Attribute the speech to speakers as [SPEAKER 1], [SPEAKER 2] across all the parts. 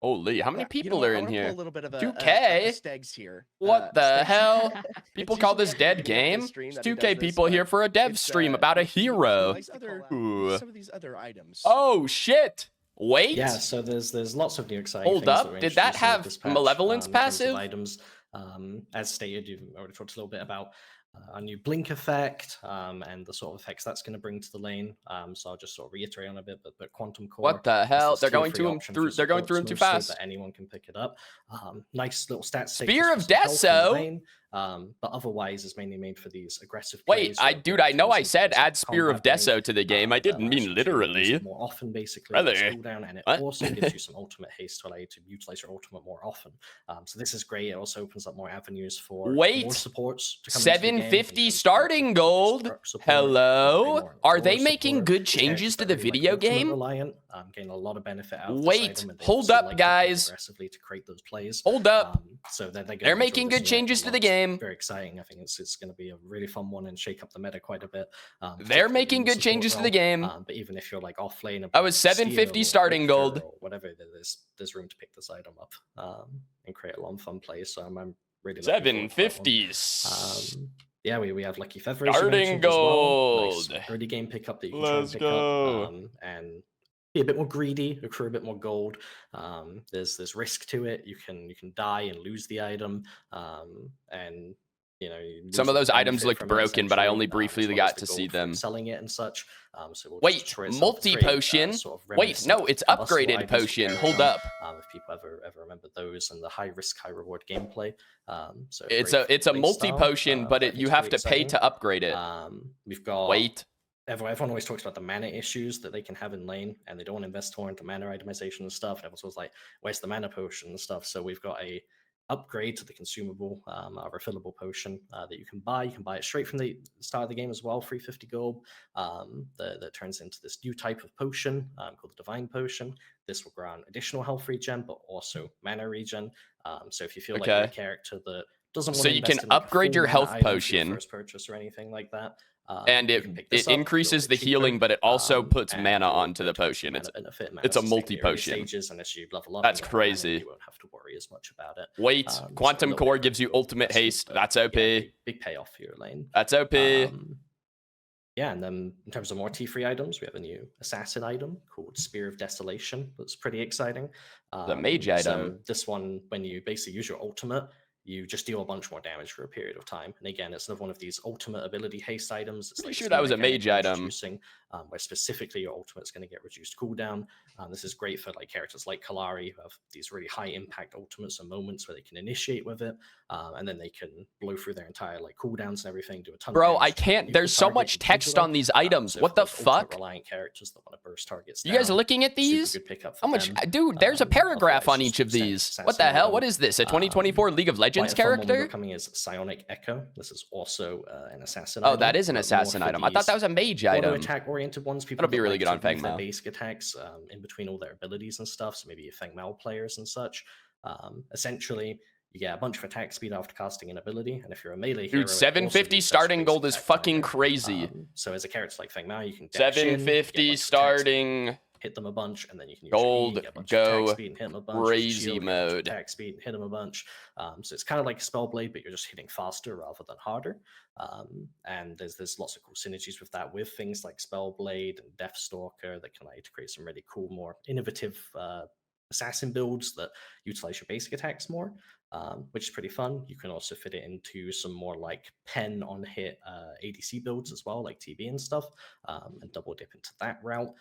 [SPEAKER 1] Holy, how many people are in here?
[SPEAKER 2] A little bit of a
[SPEAKER 1] 2K?
[SPEAKER 2] stegs here.
[SPEAKER 1] What the
[SPEAKER 2] Stegs.
[SPEAKER 1] hell? People
[SPEAKER 2] It's
[SPEAKER 1] call
[SPEAKER 2] usually
[SPEAKER 1] this
[SPEAKER 2] after
[SPEAKER 1] dead
[SPEAKER 2] beating up this
[SPEAKER 1] game?
[SPEAKER 2] stream
[SPEAKER 1] It's
[SPEAKER 2] that he
[SPEAKER 1] 2K
[SPEAKER 2] does this,
[SPEAKER 1] people here
[SPEAKER 2] but
[SPEAKER 1] for a dev
[SPEAKER 2] it's,
[SPEAKER 1] stream about a
[SPEAKER 2] he
[SPEAKER 1] hero.
[SPEAKER 2] likes
[SPEAKER 1] Ooh.
[SPEAKER 2] some of these other items.
[SPEAKER 1] Oh shit! Wait.
[SPEAKER 3] Yeah, so there's lots of new exciting
[SPEAKER 1] Hold
[SPEAKER 3] things
[SPEAKER 1] up.
[SPEAKER 3] that were
[SPEAKER 1] Did that
[SPEAKER 3] introduced in
[SPEAKER 1] have
[SPEAKER 3] this patch,
[SPEAKER 1] malevolence
[SPEAKER 3] in terms of
[SPEAKER 1] passive?
[SPEAKER 3] items. As stated, you've already talked a little bit about a new blink effect and the sort of effects that's going to bring to the lane. So I'll just sort of reiterate on a bit, but Quantum Core.
[SPEAKER 1] What the hell? They're going
[SPEAKER 3] through
[SPEAKER 1] they're going through him too fast.
[SPEAKER 3] But anyone can pick it up. Nice little stats.
[SPEAKER 1] Spear of Deso.
[SPEAKER 3] But otherwise, is mainly made for these aggressive.
[SPEAKER 1] Wait, I know I said add Spear of Deso to the game. I didn't mean literally.
[SPEAKER 3] More often, basically.
[SPEAKER 1] Brother.
[SPEAKER 3] Cooldown, and it also gives you some ultimate haste to allow you to utilize your ultimate more often. So this is great. It also opens up more avenues for more supports. To come
[SPEAKER 1] 750 starting gold. Hello. Are they making good changes to the video game?
[SPEAKER 3] Reliant, getting a lot of benefit out of
[SPEAKER 1] Wait, hold up, guys.
[SPEAKER 3] Aggressively to create those plays.
[SPEAKER 1] Hold up.
[SPEAKER 3] So
[SPEAKER 1] they're making good changes to the game.
[SPEAKER 3] Very exciting. I think it's going to be a really fun one and shake up the meta quite a bit.
[SPEAKER 1] They're making good changes to the game.
[SPEAKER 3] But even if you're like off lane,
[SPEAKER 1] I was 750 starting gold.
[SPEAKER 3] Whatever, there's room to pick this item up and create a lot of fun plays. So I'm really
[SPEAKER 1] 750s.
[SPEAKER 3] Yeah, we have Lucky Feathers.
[SPEAKER 1] Starting gold.
[SPEAKER 3] Nice early game pickup that you can
[SPEAKER 1] Let's
[SPEAKER 3] try and pick
[SPEAKER 1] go.
[SPEAKER 3] up and be a bit more greedy, accrue a bit more gold. There's risk to it. You can die and lose the item, and
[SPEAKER 1] some of those items looked broken, but I only briefly got to see them.
[SPEAKER 3] Selling it and such. So we'll
[SPEAKER 1] wait, multi potion. Wait, no, it's upgraded potion. Hold up.
[SPEAKER 3] If people ever remember those and the high risk, high reward gameplay. So
[SPEAKER 1] it's a multi potion, but you have to pay to upgrade it.
[SPEAKER 3] We've got
[SPEAKER 1] Everyone
[SPEAKER 3] always talks about the mana issues that they can have in lane, and they don't want to invest more into mana itemization and stuff. And everyone's always like, "Where's the mana potion and stuff?" So we've got a upgrade to the consumable, a refillable potion that you can buy. You can buy it straight from the start of the game as well, 350 gold. That turns into this new type of potion called the Divine Potion. This will grant additional health regen, but also mana regen. So if you feel like you're a character that doesn't want
[SPEAKER 1] so
[SPEAKER 3] to
[SPEAKER 1] you can
[SPEAKER 3] invest in, like,
[SPEAKER 1] upgrade your health potion
[SPEAKER 3] first purchase or anything like that.
[SPEAKER 1] And it increases the healing, but it also puts mana onto the potion. It's a multi potion. That's crazy.
[SPEAKER 3] You won't have to worry as much about it.
[SPEAKER 1] Wait, Quantum Core gives you ultimate haste. That's OP.
[SPEAKER 3] Big payoff for your lane.
[SPEAKER 1] That's OP.
[SPEAKER 3] Yeah, and then in terms of more T3 items, we have a new assassin item called Spear of Desolation. That's pretty exciting.
[SPEAKER 1] The mage item.
[SPEAKER 3] So this one, when you basically use your ultimate, you just deal a bunch more damage for a period of time. And again, it's another one of these ultimate ability haste items. It's
[SPEAKER 1] pretty sure that was a mage item.
[SPEAKER 3] Where specifically your ultimate is going to get reduced cooldown. This is great for like characters like Kalari who have these really high impact ultimates and moments where they can initiate with it, and then they can blow through their entire like cooldowns and everything, do a ton.
[SPEAKER 1] Bro, I can't. There's so much text on these items. What the fuck?
[SPEAKER 3] Reliant characters that want to burst targets.
[SPEAKER 1] You guys are looking at these? How much, dude? There's a paragraph on each of these. What the hell? What is this? A 2024 League of Legends character?
[SPEAKER 3] Coming as Psionic Echo. This is also an assassin.
[SPEAKER 1] Oh, that is an assassin item. I thought that was a mage item.
[SPEAKER 3] Attack-oriented ones. People
[SPEAKER 1] that'll be really good on Fang Mao.
[SPEAKER 3] Basic attacks in between all their abilities and stuff. So maybe Fang Mao players and such. Essentially, you get a bunch of attack speed after casting an ability, and if you're a melee hero,
[SPEAKER 1] dude, 750 starting gold is fucking crazy.
[SPEAKER 3] So as a character like Fang Mao, you can
[SPEAKER 1] 750 starting.
[SPEAKER 3] Hit them a bunch, and then you can use
[SPEAKER 1] gold
[SPEAKER 3] go speed and hit them a bunch,
[SPEAKER 1] crazy mode.
[SPEAKER 3] Attack speed and hit them a bunch. So it's kind of like Spellblade, but you're just hitting faster rather than harder. And there's lots of cool synergies with that, with things like Spellblade and Deathstalker that can allow you to create some really cool, more innovative assassin builds that utilize your basic attacks more, which is pretty fun. You can also fit it into some more like pen on hit ADC builds as well, like TB and stuff, and double dip into that route.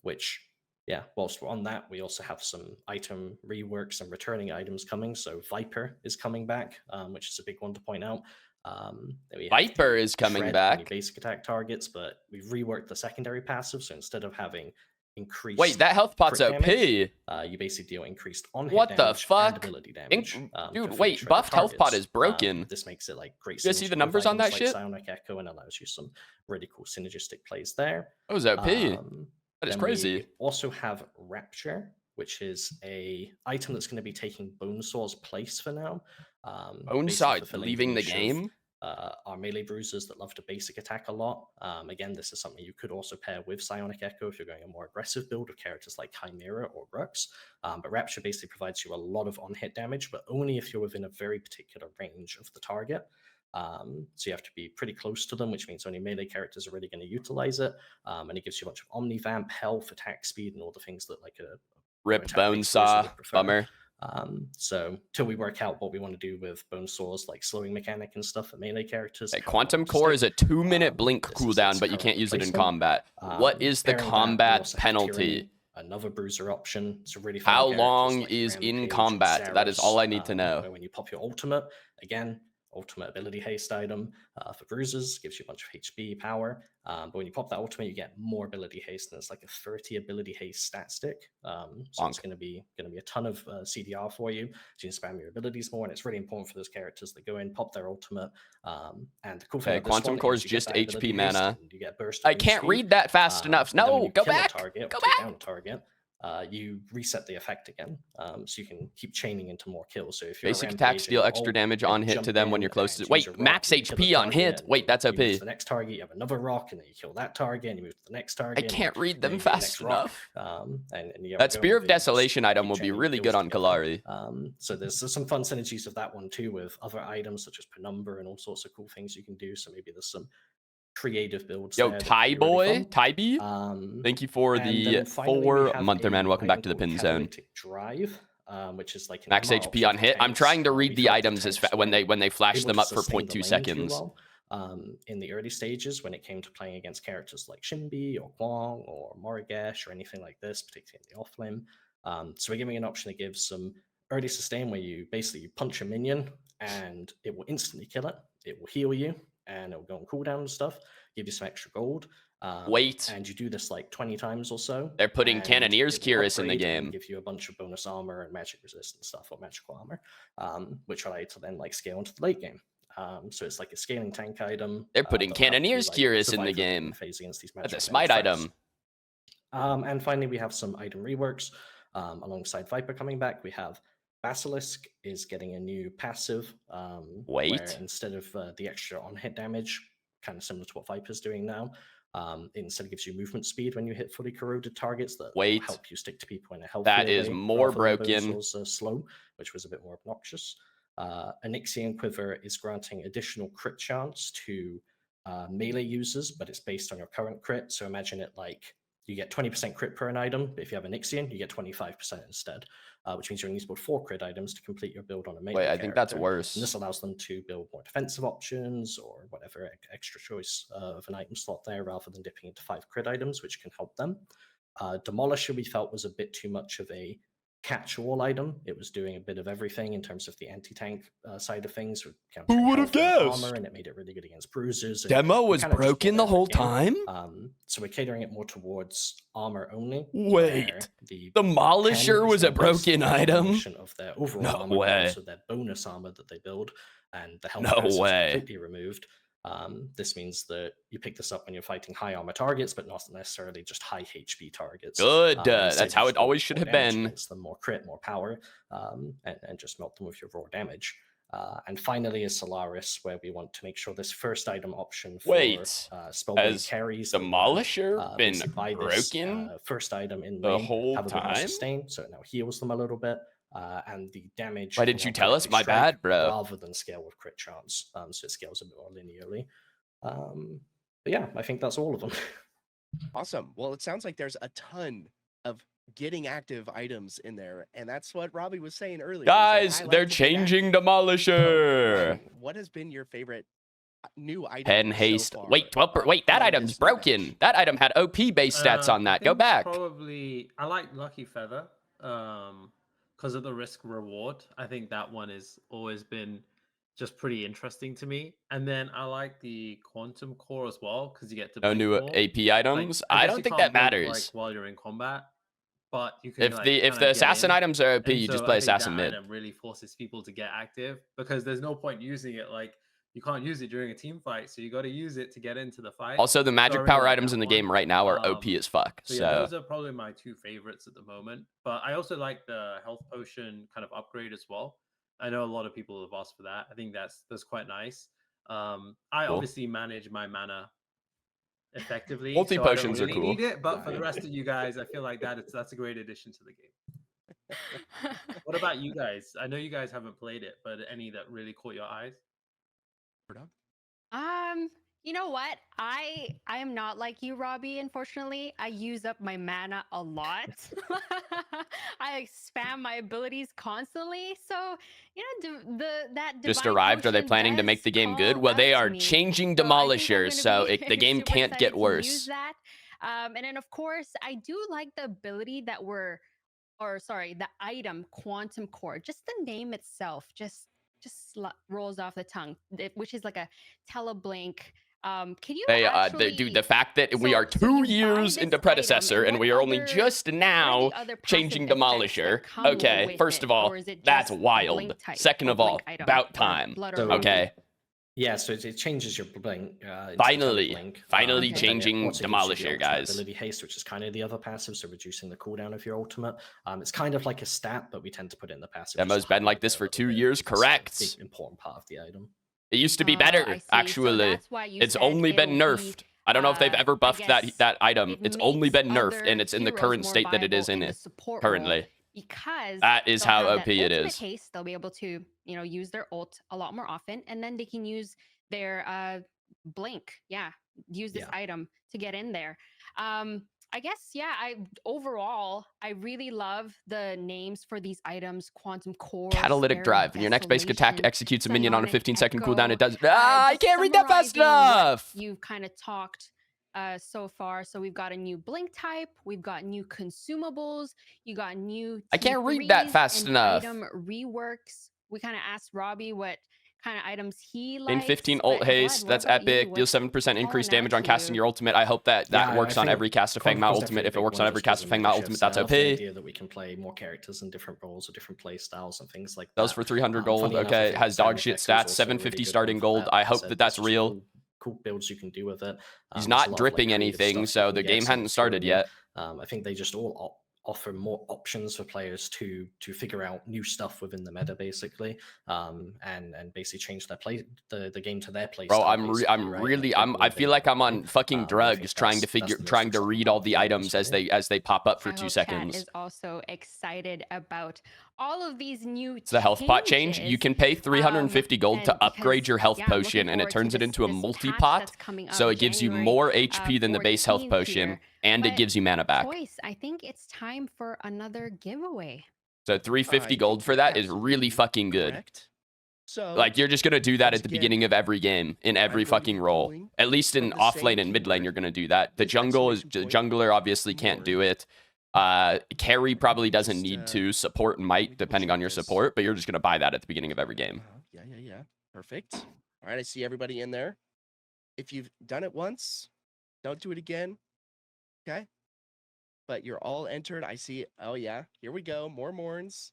[SPEAKER 3] Which, yeah, whilst we're on that, we also have some item reworks and returning items coming. So Viper is coming back, which is a big one to point out.
[SPEAKER 1] Viper is coming back.
[SPEAKER 3] Basic attack targets, but we've reworked the secondary passive. So instead of having increased,
[SPEAKER 1] wait, that health pot's OP.
[SPEAKER 3] Damage, you basically deal increased on hit
[SPEAKER 1] what the fuck,
[SPEAKER 3] ability damage.
[SPEAKER 1] Dude, wait, buffed health pot is broken.
[SPEAKER 3] This makes it like great.
[SPEAKER 1] You guys see the numbers on that shit?
[SPEAKER 3] Psionic Echo, and allows you some really cool synergistic plays there.
[SPEAKER 1] That was OP. That is crazy.
[SPEAKER 3] We also have Rapture, which is a item that's going to be taking Bonesaw's place for now.
[SPEAKER 1] Bonesaw leaving the game?
[SPEAKER 3] are melee bruisers that love to basic attack a lot. Again, this is something you could also pair with Psionic Echo if you're going a more aggressive build of characters like Chimera or Rux. But Rapture basically provides you a lot of on-hit damage, but only if you're within a very particular range of the target. So you have to be pretty close to them, which means only melee characters are really going to utilize it. And it gives you a bunch of Omnivamp, health, attack speed, and all the things that like a
[SPEAKER 1] Rip Bonesaw, bummer.
[SPEAKER 3] So till we work out what we want to do with Bonesaw's like slowing mechanic and stuff for melee characters.
[SPEAKER 1] Quantum Core is a 2-minute blink cooldown, but you can't use it in combat. What is the combat penalty?
[SPEAKER 3] Another bruiser option. It's a really
[SPEAKER 1] how long is in combat? That is all I need to know.
[SPEAKER 3] When you pop your ultimate, again, ultimate ability haste item for bruisers, gives you a bunch of HP power. But when you pop that ultimate, you get more ability haste, and it's like a 30 ability haste stat stick. So it's going to be a ton of CDR for you. So you can spam your abilities more, and it's really important for those characters that go in, pop their ultimate. And the cool thing about
[SPEAKER 1] Quantum Core is just HP mana.
[SPEAKER 3] You get burst.
[SPEAKER 1] I can't read that fast enough. No, go back. Go back.
[SPEAKER 3] Down a target. You reset the effect again, so you can keep chaining into more kills. So if you're
[SPEAKER 1] basic attacks deal extra damage on hit to them when you're close to. Wait, max HP on hit. Wait, that's OP.
[SPEAKER 3] The next target, you have another rock, and then you kill that target, and you move to the next target.
[SPEAKER 1] I can't read them fast enough.
[SPEAKER 3] And
[SPEAKER 1] that Spear of Desolation item will be really good on Kalari.
[SPEAKER 3] So there's some fun synergies of that one too with other items such as Penumbra and all sorts of cool things you can do. So maybe there's some creative builds.
[SPEAKER 1] Yo, Ty Boy, Tyby, thank you for the 4-monther, man. Welcome back to the Pin Zone.
[SPEAKER 3] Drive, which is like
[SPEAKER 1] max HP on hit. I'm trying to read the items as when they flash them up for 0.2 seconds.
[SPEAKER 3] In the early stages, when it came to playing against characters like Shinbi or Guang or Morigesh or anything like this, particularly in the off-limb. So we're giving an option that gives some early sustain where you basically punch a minion and it will instantly kill it. It will heal you, and it will go on cooldown and stuff, give you some extra gold.
[SPEAKER 1] Wait.
[SPEAKER 3] And you do this like 20 times or so.
[SPEAKER 1] They're putting Cannoneer's Cuirass in the game.
[SPEAKER 3] Give you a bunch of bonus armor and magic resistant stuff, or magical armor, which allow you to then like scale into the late game. So it's like a scaling tank item.
[SPEAKER 1] They're putting Cannoneer's Cuirass in the game. That's a smite item.
[SPEAKER 3] And finally, we have some item reworks. Alongside Viper coming back, we have Basilisk is getting a new passive. Where instead of the extra on-hit damage, kind of similar to what Viper's doing now, it instead gives you movement speed when you hit fully corroded targets that help you stick to people in a healthier way.
[SPEAKER 1] That is more broken.
[SPEAKER 3] Slow, which was a bit more obnoxious. Onyxian Quiver is granting additional crit chance to melee users, but it's based on your current crit. So imagine it like you get 20% crit per an item, but if you have an Ixion, you get 25% instead, which means you're going to build 4 crit items to complete your build on a melee
[SPEAKER 1] I think that's worse.
[SPEAKER 3] And this allows them to build more defensive options or whatever extra choice of an item slot there, rather than dipping into 5 crit items, which can help them. Demolisher we felt was a bit too much of a catch-all item. It was doing a bit of everything in terms of the anti-tank side of things.
[SPEAKER 1] Who would have guessed?
[SPEAKER 3] Armor, and it made it really good against bruisers.
[SPEAKER 1] Demo was broken the whole time?
[SPEAKER 3] So we're catering it more towards armor only.
[SPEAKER 1] Wait, the Demolisher was a broken item?
[SPEAKER 3] Of their overall armor,
[SPEAKER 1] way.
[SPEAKER 3] So their bonus armor that they build, and the health
[SPEAKER 1] no way.
[SPEAKER 3] Completely removed. This means that you pick this up when you're fighting high armor targets, but not necessarily just high HP targets.
[SPEAKER 1] Good. That's how it always should have been.
[SPEAKER 3] It's them more crit, more power, and just melt them with your raw damage. And finally is Solaris, where we want to make sure this first item option for spellblade carries.
[SPEAKER 1] Demolisher been broken?
[SPEAKER 3] First item in
[SPEAKER 1] the whole
[SPEAKER 3] have a
[SPEAKER 1] time?
[SPEAKER 3] Sustain, so it now heals them a little bit. And the damage.
[SPEAKER 1] Why didn't you tell us? My bad, bro.
[SPEAKER 3] Rather than scale with crit chance, so it scales a bit more linearly. But yeah, I think that's all of them.
[SPEAKER 2] Awesome. Well, it sounds like there's a ton of getting active items in there, and that's what Robbie was saying earlier.
[SPEAKER 1] Guys, they're changing Demolisher.
[SPEAKER 2] What has been your favorite new item?
[SPEAKER 1] Pen haste. Wait, that item's broken. That item had OP base stats on that. Go back.
[SPEAKER 4] Probably, I like Lucky Feather. Because of the risk reward. I think that one has always been just pretty interesting to me. And then I like the Quantum Core as well, because you get to
[SPEAKER 1] new AP items. Like, I don't think that matters.
[SPEAKER 4] Like while you're in combat, but you can
[SPEAKER 1] if the assassin items are OP, you just play assassin mid.
[SPEAKER 4] Item really forces people to get active, because there's no point using it. Like you can't use it during a team fight, so you got to use it to get into the fight.
[SPEAKER 1] Also, the magic power items in the game right now are OP as fuck. So
[SPEAKER 4] yeah, those are probably my 2 favorites at the moment. But I also like the health potion kind of upgrade as well. I know a lot of people have asked for that. I think that's quite nice. I obviously manage my mana effectively,
[SPEAKER 1] Multi
[SPEAKER 4] so I don't
[SPEAKER 1] potions are
[SPEAKER 4] really
[SPEAKER 1] cool.
[SPEAKER 4] need it. But for the rest of you guys, I feel like that's a great addition to the game. What about you guys? I know you guys haven't played it, but any that really caught your eyes?
[SPEAKER 5] You know what? I am not like you, Robbie. Unfortunately, I use up my mana a lot. I spam my abilities constantly. So that
[SPEAKER 1] Just
[SPEAKER 5] divine
[SPEAKER 1] arrived. Are they
[SPEAKER 5] potion
[SPEAKER 1] planning to make
[SPEAKER 5] does
[SPEAKER 1] the game good?
[SPEAKER 5] call
[SPEAKER 1] Well, they
[SPEAKER 5] out to
[SPEAKER 1] are
[SPEAKER 5] me.
[SPEAKER 1] changing
[SPEAKER 5] So I think I'm
[SPEAKER 1] demolishers,
[SPEAKER 5] gonna
[SPEAKER 1] so
[SPEAKER 5] be
[SPEAKER 1] the game
[SPEAKER 5] super
[SPEAKER 1] can't
[SPEAKER 5] excited
[SPEAKER 1] get
[SPEAKER 5] to use
[SPEAKER 1] worse.
[SPEAKER 5] that. And then of course I do like the ability that the item Quantum Core. Just the name itself, just rolls off the tongue, which is like a teleblink. Can you actually,
[SPEAKER 1] Dude, the fact that we
[SPEAKER 5] so-
[SPEAKER 1] are
[SPEAKER 5] so
[SPEAKER 1] 2
[SPEAKER 5] you buy
[SPEAKER 1] years
[SPEAKER 5] this
[SPEAKER 1] into
[SPEAKER 5] item,
[SPEAKER 1] Predecessor and
[SPEAKER 5] what
[SPEAKER 1] we are only
[SPEAKER 5] other-
[SPEAKER 1] just
[SPEAKER 5] what are
[SPEAKER 1] now
[SPEAKER 5] the other passive
[SPEAKER 1] changing
[SPEAKER 5] effects that
[SPEAKER 1] Demolisher.
[SPEAKER 5] come
[SPEAKER 1] Okay,
[SPEAKER 5] with
[SPEAKER 1] first
[SPEAKER 5] it,
[SPEAKER 1] of all,
[SPEAKER 5] or is it
[SPEAKER 1] that's
[SPEAKER 5] just
[SPEAKER 1] wild.
[SPEAKER 5] blink type
[SPEAKER 1] Second
[SPEAKER 5] or
[SPEAKER 1] of all,
[SPEAKER 5] blink item,
[SPEAKER 1] about
[SPEAKER 5] or
[SPEAKER 1] time.
[SPEAKER 5] blood or
[SPEAKER 3] So-
[SPEAKER 5] blink?
[SPEAKER 1] Okay,
[SPEAKER 3] Yeah, so it changes your blink. Into
[SPEAKER 1] Finally.
[SPEAKER 3] blink.
[SPEAKER 1] Finally
[SPEAKER 5] Okay.
[SPEAKER 3] Then it
[SPEAKER 1] changing
[SPEAKER 3] also gives you the
[SPEAKER 1] Demolisher,
[SPEAKER 3] ultimate
[SPEAKER 1] guys.
[SPEAKER 3] Ability haste, which is kind of the other passive, so reducing the cooldown of your ultimate. It's kind of like a stat, but we tend to put it in the passive. just
[SPEAKER 1] Demo's
[SPEAKER 3] to
[SPEAKER 1] been like
[SPEAKER 3] highlight
[SPEAKER 1] this
[SPEAKER 3] it a
[SPEAKER 1] for
[SPEAKER 3] little
[SPEAKER 1] 2
[SPEAKER 3] bit,
[SPEAKER 1] years,
[SPEAKER 3] because it's a
[SPEAKER 1] correct?
[SPEAKER 3] big, important part of the item.
[SPEAKER 1] It used to be
[SPEAKER 5] I
[SPEAKER 1] better,
[SPEAKER 5] see. So
[SPEAKER 1] actually.
[SPEAKER 5] that's why you
[SPEAKER 1] It's
[SPEAKER 5] said
[SPEAKER 1] only been
[SPEAKER 5] it'll be,
[SPEAKER 1] nerfed. I don't know if they've ever
[SPEAKER 5] I
[SPEAKER 1] buffed
[SPEAKER 5] guess
[SPEAKER 1] that item.
[SPEAKER 5] it
[SPEAKER 1] It's only
[SPEAKER 5] makes
[SPEAKER 1] been nerfed,
[SPEAKER 5] other
[SPEAKER 1] and it's in the
[SPEAKER 5] heroes
[SPEAKER 1] current
[SPEAKER 5] more
[SPEAKER 1] state that it is
[SPEAKER 5] viable
[SPEAKER 1] in
[SPEAKER 5] the
[SPEAKER 1] it
[SPEAKER 5] support role,
[SPEAKER 1] currently.
[SPEAKER 5] because
[SPEAKER 1] That is
[SPEAKER 5] they'll
[SPEAKER 1] how
[SPEAKER 5] have
[SPEAKER 1] OP
[SPEAKER 5] that
[SPEAKER 1] it
[SPEAKER 5] ultimate
[SPEAKER 1] is.
[SPEAKER 5] haste. They'll be able to, use their ult a lot more often, and then they can use their blink. Yeah, use this item to get in there. I guess, overall, I really love the names for these items: Quantum Core,
[SPEAKER 1] Catalytic
[SPEAKER 5] Spirit
[SPEAKER 1] Drive. When your next basic attack
[SPEAKER 5] Desolation,
[SPEAKER 1] executes a minion on a
[SPEAKER 5] Psionic
[SPEAKER 1] 15-second
[SPEAKER 5] Echo.
[SPEAKER 1] cooldown, it does. I
[SPEAKER 5] Just
[SPEAKER 1] can't read that fast
[SPEAKER 5] summarizing what
[SPEAKER 1] enough!
[SPEAKER 5] You've kind of talked so far. So we've got a new blink type, we've got new consumables, you got new
[SPEAKER 1] I can't read that
[SPEAKER 5] T3s
[SPEAKER 1] fast
[SPEAKER 5] and
[SPEAKER 1] enough.
[SPEAKER 5] item reworks. We kind of asked Robbie what kind of items he
[SPEAKER 1] In
[SPEAKER 5] likes.
[SPEAKER 1] 15
[SPEAKER 5] but
[SPEAKER 1] ult
[SPEAKER 5] Vlad,
[SPEAKER 1] haste,
[SPEAKER 5] what
[SPEAKER 1] that's
[SPEAKER 5] about you?
[SPEAKER 1] epic. Deals
[SPEAKER 5] What's
[SPEAKER 1] 7% increased
[SPEAKER 5] calling
[SPEAKER 1] damage
[SPEAKER 5] out
[SPEAKER 1] on
[SPEAKER 5] to
[SPEAKER 1] casting
[SPEAKER 5] you?
[SPEAKER 1] your ultimate. I hope that
[SPEAKER 3] Yeah, I
[SPEAKER 1] works on
[SPEAKER 3] think
[SPEAKER 1] every cast of
[SPEAKER 3] Quantum
[SPEAKER 1] Fangma
[SPEAKER 3] Core's
[SPEAKER 1] ultimate.
[SPEAKER 3] definitely
[SPEAKER 1] If
[SPEAKER 3] a
[SPEAKER 1] it
[SPEAKER 3] big
[SPEAKER 1] works
[SPEAKER 3] one
[SPEAKER 1] on every
[SPEAKER 3] just
[SPEAKER 1] cast of
[SPEAKER 3] because
[SPEAKER 1] Fangma
[SPEAKER 3] inertia
[SPEAKER 1] ultimate, that's
[SPEAKER 3] itself,
[SPEAKER 1] OP.
[SPEAKER 3] The idea that we can play more characters in different roles or different play styles and things like that.
[SPEAKER 1] Those for 300 gold.
[SPEAKER 3] Funny enough, I
[SPEAKER 1] Okay,
[SPEAKER 3] think
[SPEAKER 1] has
[SPEAKER 3] Psionic
[SPEAKER 1] dog shit
[SPEAKER 3] Echo is
[SPEAKER 1] stats.
[SPEAKER 3] also really
[SPEAKER 1] 750
[SPEAKER 3] good
[SPEAKER 1] starting
[SPEAKER 3] one for
[SPEAKER 1] gold.
[SPEAKER 3] that.
[SPEAKER 1] I
[SPEAKER 3] Like
[SPEAKER 1] hope
[SPEAKER 3] said,
[SPEAKER 1] that that's
[SPEAKER 3] there's just
[SPEAKER 1] real.
[SPEAKER 3] cool builds you can do with it.
[SPEAKER 1] He's
[SPEAKER 3] There's a
[SPEAKER 1] not
[SPEAKER 3] lot of, like,
[SPEAKER 1] dripping
[SPEAKER 3] creative
[SPEAKER 1] anything,
[SPEAKER 3] stuff
[SPEAKER 1] so
[SPEAKER 3] you
[SPEAKER 1] the
[SPEAKER 3] can
[SPEAKER 1] game
[SPEAKER 3] get,
[SPEAKER 1] hadn't
[SPEAKER 3] it's
[SPEAKER 1] started
[SPEAKER 3] really-
[SPEAKER 1] yet.
[SPEAKER 3] I think they just all offer more options for players to figure out new stuff within the meta, basically, and basically change their the game to their play
[SPEAKER 1] Bro,
[SPEAKER 3] style.
[SPEAKER 1] I'm really I feel like I'm on fucking drugs trying to read all the items as they pop up for
[SPEAKER 5] I
[SPEAKER 1] 2
[SPEAKER 5] hope Chat
[SPEAKER 1] seconds.
[SPEAKER 5] is also excited about all of these new
[SPEAKER 1] It's the health pot change. You
[SPEAKER 5] changes.
[SPEAKER 1] can pay 350 gold to
[SPEAKER 5] and
[SPEAKER 1] upgrade
[SPEAKER 5] because,
[SPEAKER 1] your health
[SPEAKER 5] I'm looking
[SPEAKER 1] potion, and it
[SPEAKER 5] forward to
[SPEAKER 1] turns it
[SPEAKER 5] this-
[SPEAKER 1] into a
[SPEAKER 5] this
[SPEAKER 1] multi
[SPEAKER 5] patch
[SPEAKER 1] pot.
[SPEAKER 5] that's coming
[SPEAKER 1] So
[SPEAKER 5] out
[SPEAKER 1] it gives you
[SPEAKER 5] January,
[SPEAKER 1] more HP than the base health
[SPEAKER 5] 14th
[SPEAKER 1] potion,
[SPEAKER 5] here.
[SPEAKER 1] and it
[SPEAKER 5] But
[SPEAKER 1] gives you mana back.
[SPEAKER 5] Choice, I think it's time for another giveaway.
[SPEAKER 1] So 350
[SPEAKER 2] I
[SPEAKER 1] gold
[SPEAKER 2] think
[SPEAKER 1] for
[SPEAKER 2] you're
[SPEAKER 1] that is
[SPEAKER 2] absolutely
[SPEAKER 1] really fucking good.
[SPEAKER 2] correct. So,
[SPEAKER 1] Like, you're just gonna do that
[SPEAKER 2] once
[SPEAKER 1] at the
[SPEAKER 2] again,
[SPEAKER 1] beginning of every game, in every
[SPEAKER 2] I'm gonna
[SPEAKER 1] fucking
[SPEAKER 2] be
[SPEAKER 1] role.
[SPEAKER 2] pulling
[SPEAKER 1] At least in
[SPEAKER 2] from the
[SPEAKER 1] off lane
[SPEAKER 2] same
[SPEAKER 1] and mid lane,
[SPEAKER 2] keyword.
[SPEAKER 1] you're gonna do that. The
[SPEAKER 2] This
[SPEAKER 1] jungler
[SPEAKER 2] exclamation point,
[SPEAKER 1] jungler obviously can't do
[SPEAKER 2] more.
[SPEAKER 1] it. Carry probably doesn't
[SPEAKER 2] Just,
[SPEAKER 1] need to. Support might,
[SPEAKER 2] double
[SPEAKER 1] depending
[SPEAKER 2] check
[SPEAKER 1] on your
[SPEAKER 2] this.
[SPEAKER 1] support, but you're just gonna buy that at the beginning of every game.
[SPEAKER 2] Yeah. Perfect. All right, I see everybody in there. If you've done it once, don't do it again. Okay. But you're all entered. I see. Oh yeah, here we go. More Morns.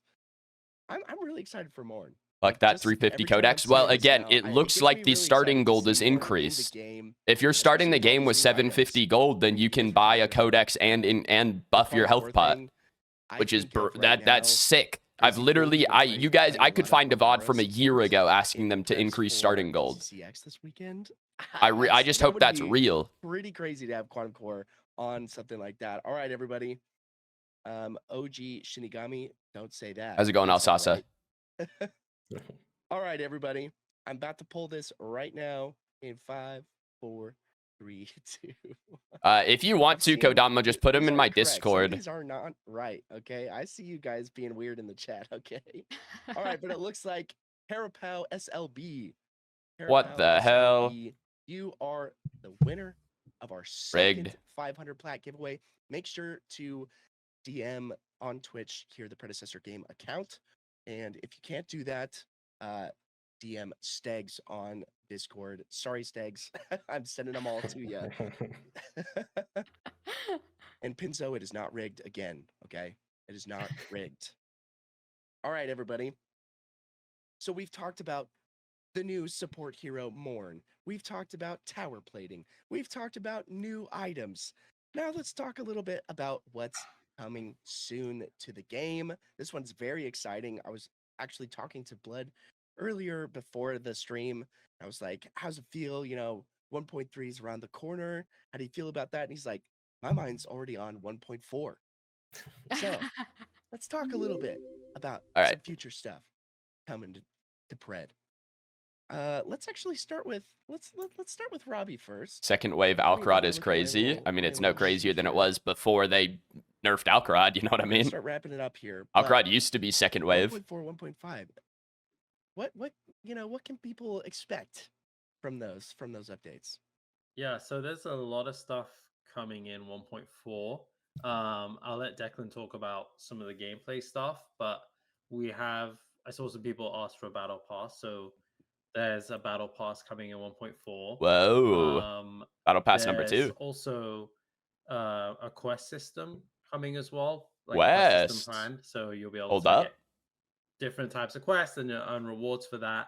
[SPEAKER 2] I'm really excited for Morn.
[SPEAKER 1] Like that
[SPEAKER 2] just
[SPEAKER 1] 350
[SPEAKER 2] every time I'm
[SPEAKER 1] codex. Well,
[SPEAKER 2] seeing this
[SPEAKER 1] again,
[SPEAKER 2] now,
[SPEAKER 1] it looks
[SPEAKER 2] gets
[SPEAKER 1] like
[SPEAKER 2] me
[SPEAKER 1] the
[SPEAKER 2] really
[SPEAKER 1] starting
[SPEAKER 2] excited to
[SPEAKER 1] gold
[SPEAKER 2] see
[SPEAKER 1] is
[SPEAKER 2] Morn in the
[SPEAKER 1] increased.
[SPEAKER 2] game,
[SPEAKER 1] If you're starting the
[SPEAKER 2] especially with all
[SPEAKER 1] game with
[SPEAKER 2] these new
[SPEAKER 1] 750
[SPEAKER 2] items.
[SPEAKER 1] gold, then you can buy a codex and buff your health pot, which is that's sick. I've literally I could find a VOD from a year ago asking them to increase starting gold.
[SPEAKER 2] CX this weekend.
[SPEAKER 1] I just hope that's real.
[SPEAKER 2] Pretty crazy to have Quantum Core on something like that. All right, everybody. OG Shinigami, don't say that.
[SPEAKER 1] How's it going,
[SPEAKER 2] That's not
[SPEAKER 1] Alsasa?
[SPEAKER 2] right. All right, everybody. I'm about to pull this right now in 5, 4, 3, 2.
[SPEAKER 1] If you want to,
[SPEAKER 2] See,
[SPEAKER 1] Kodama, just put them
[SPEAKER 2] these
[SPEAKER 1] in my
[SPEAKER 2] aren't correct. Some of
[SPEAKER 1] Discord.
[SPEAKER 2] These are not right. Okay, I see you guys being weird in the chat. Okay, all right, but it looks like Parapow SLB.
[SPEAKER 1] What
[SPEAKER 2] Parapow
[SPEAKER 1] the hell?
[SPEAKER 2] SLB, you are the winner of our
[SPEAKER 1] Rigged.
[SPEAKER 2] second 500 plat giveaway. Make sure to DM on Twitch here, the Predecessor Game account, and if you can't do that, DM Stegs on Discord. Sorry, Stegs, I'm sending them all to you. And Pinzo, it is not rigged again, okay? It is not rigged. All right, everybody. So we've talked about the new support hero, Morn. We've talked about tower plating. We've talked about new items. Now let's talk a little bit about what's coming soon to the game. This one's very exciting. I was actually talking to Blood earlier before the stream. I was like, how's it feel? 1.3 is around the corner. How do you feel about that? And he's like, my mind's already on 1.4. So let's talk a little bit about
[SPEAKER 1] All
[SPEAKER 2] some
[SPEAKER 1] right.
[SPEAKER 2] future stuff coming to Pred. Let's actually start with let's start with Robbie first.
[SPEAKER 1] Second wave
[SPEAKER 2] What do you
[SPEAKER 1] Alcrod
[SPEAKER 2] think?
[SPEAKER 1] is
[SPEAKER 2] Look at my
[SPEAKER 1] crazy.
[SPEAKER 2] little-
[SPEAKER 1] I mean,
[SPEAKER 2] my
[SPEAKER 1] it's no
[SPEAKER 2] little
[SPEAKER 1] crazier
[SPEAKER 2] sheet
[SPEAKER 1] than it
[SPEAKER 2] here.
[SPEAKER 1] was before they nerfed Alcrod. You know what I
[SPEAKER 2] We're gonna
[SPEAKER 1] mean?
[SPEAKER 2] start wrapping it up here. but
[SPEAKER 1] Alcrod used to be second wave.
[SPEAKER 2] 1.4, 1.5. What can people expect from those updates?
[SPEAKER 4] Yeah, so there's a lot of stuff coming in 1.4. I'll let Declan talk about some of the gameplay stuff, but I saw some people ask for a battle pass, so there's a battle pass coming in 1.4.
[SPEAKER 1] Whoa. Battle pass number
[SPEAKER 4] There's
[SPEAKER 1] 2.
[SPEAKER 4] also a quest system coming as well, like quest system
[SPEAKER 1] West.
[SPEAKER 4] planned, so you'll be able
[SPEAKER 1] Hold
[SPEAKER 4] to
[SPEAKER 1] up.
[SPEAKER 4] get different types of quests and earn rewards for that.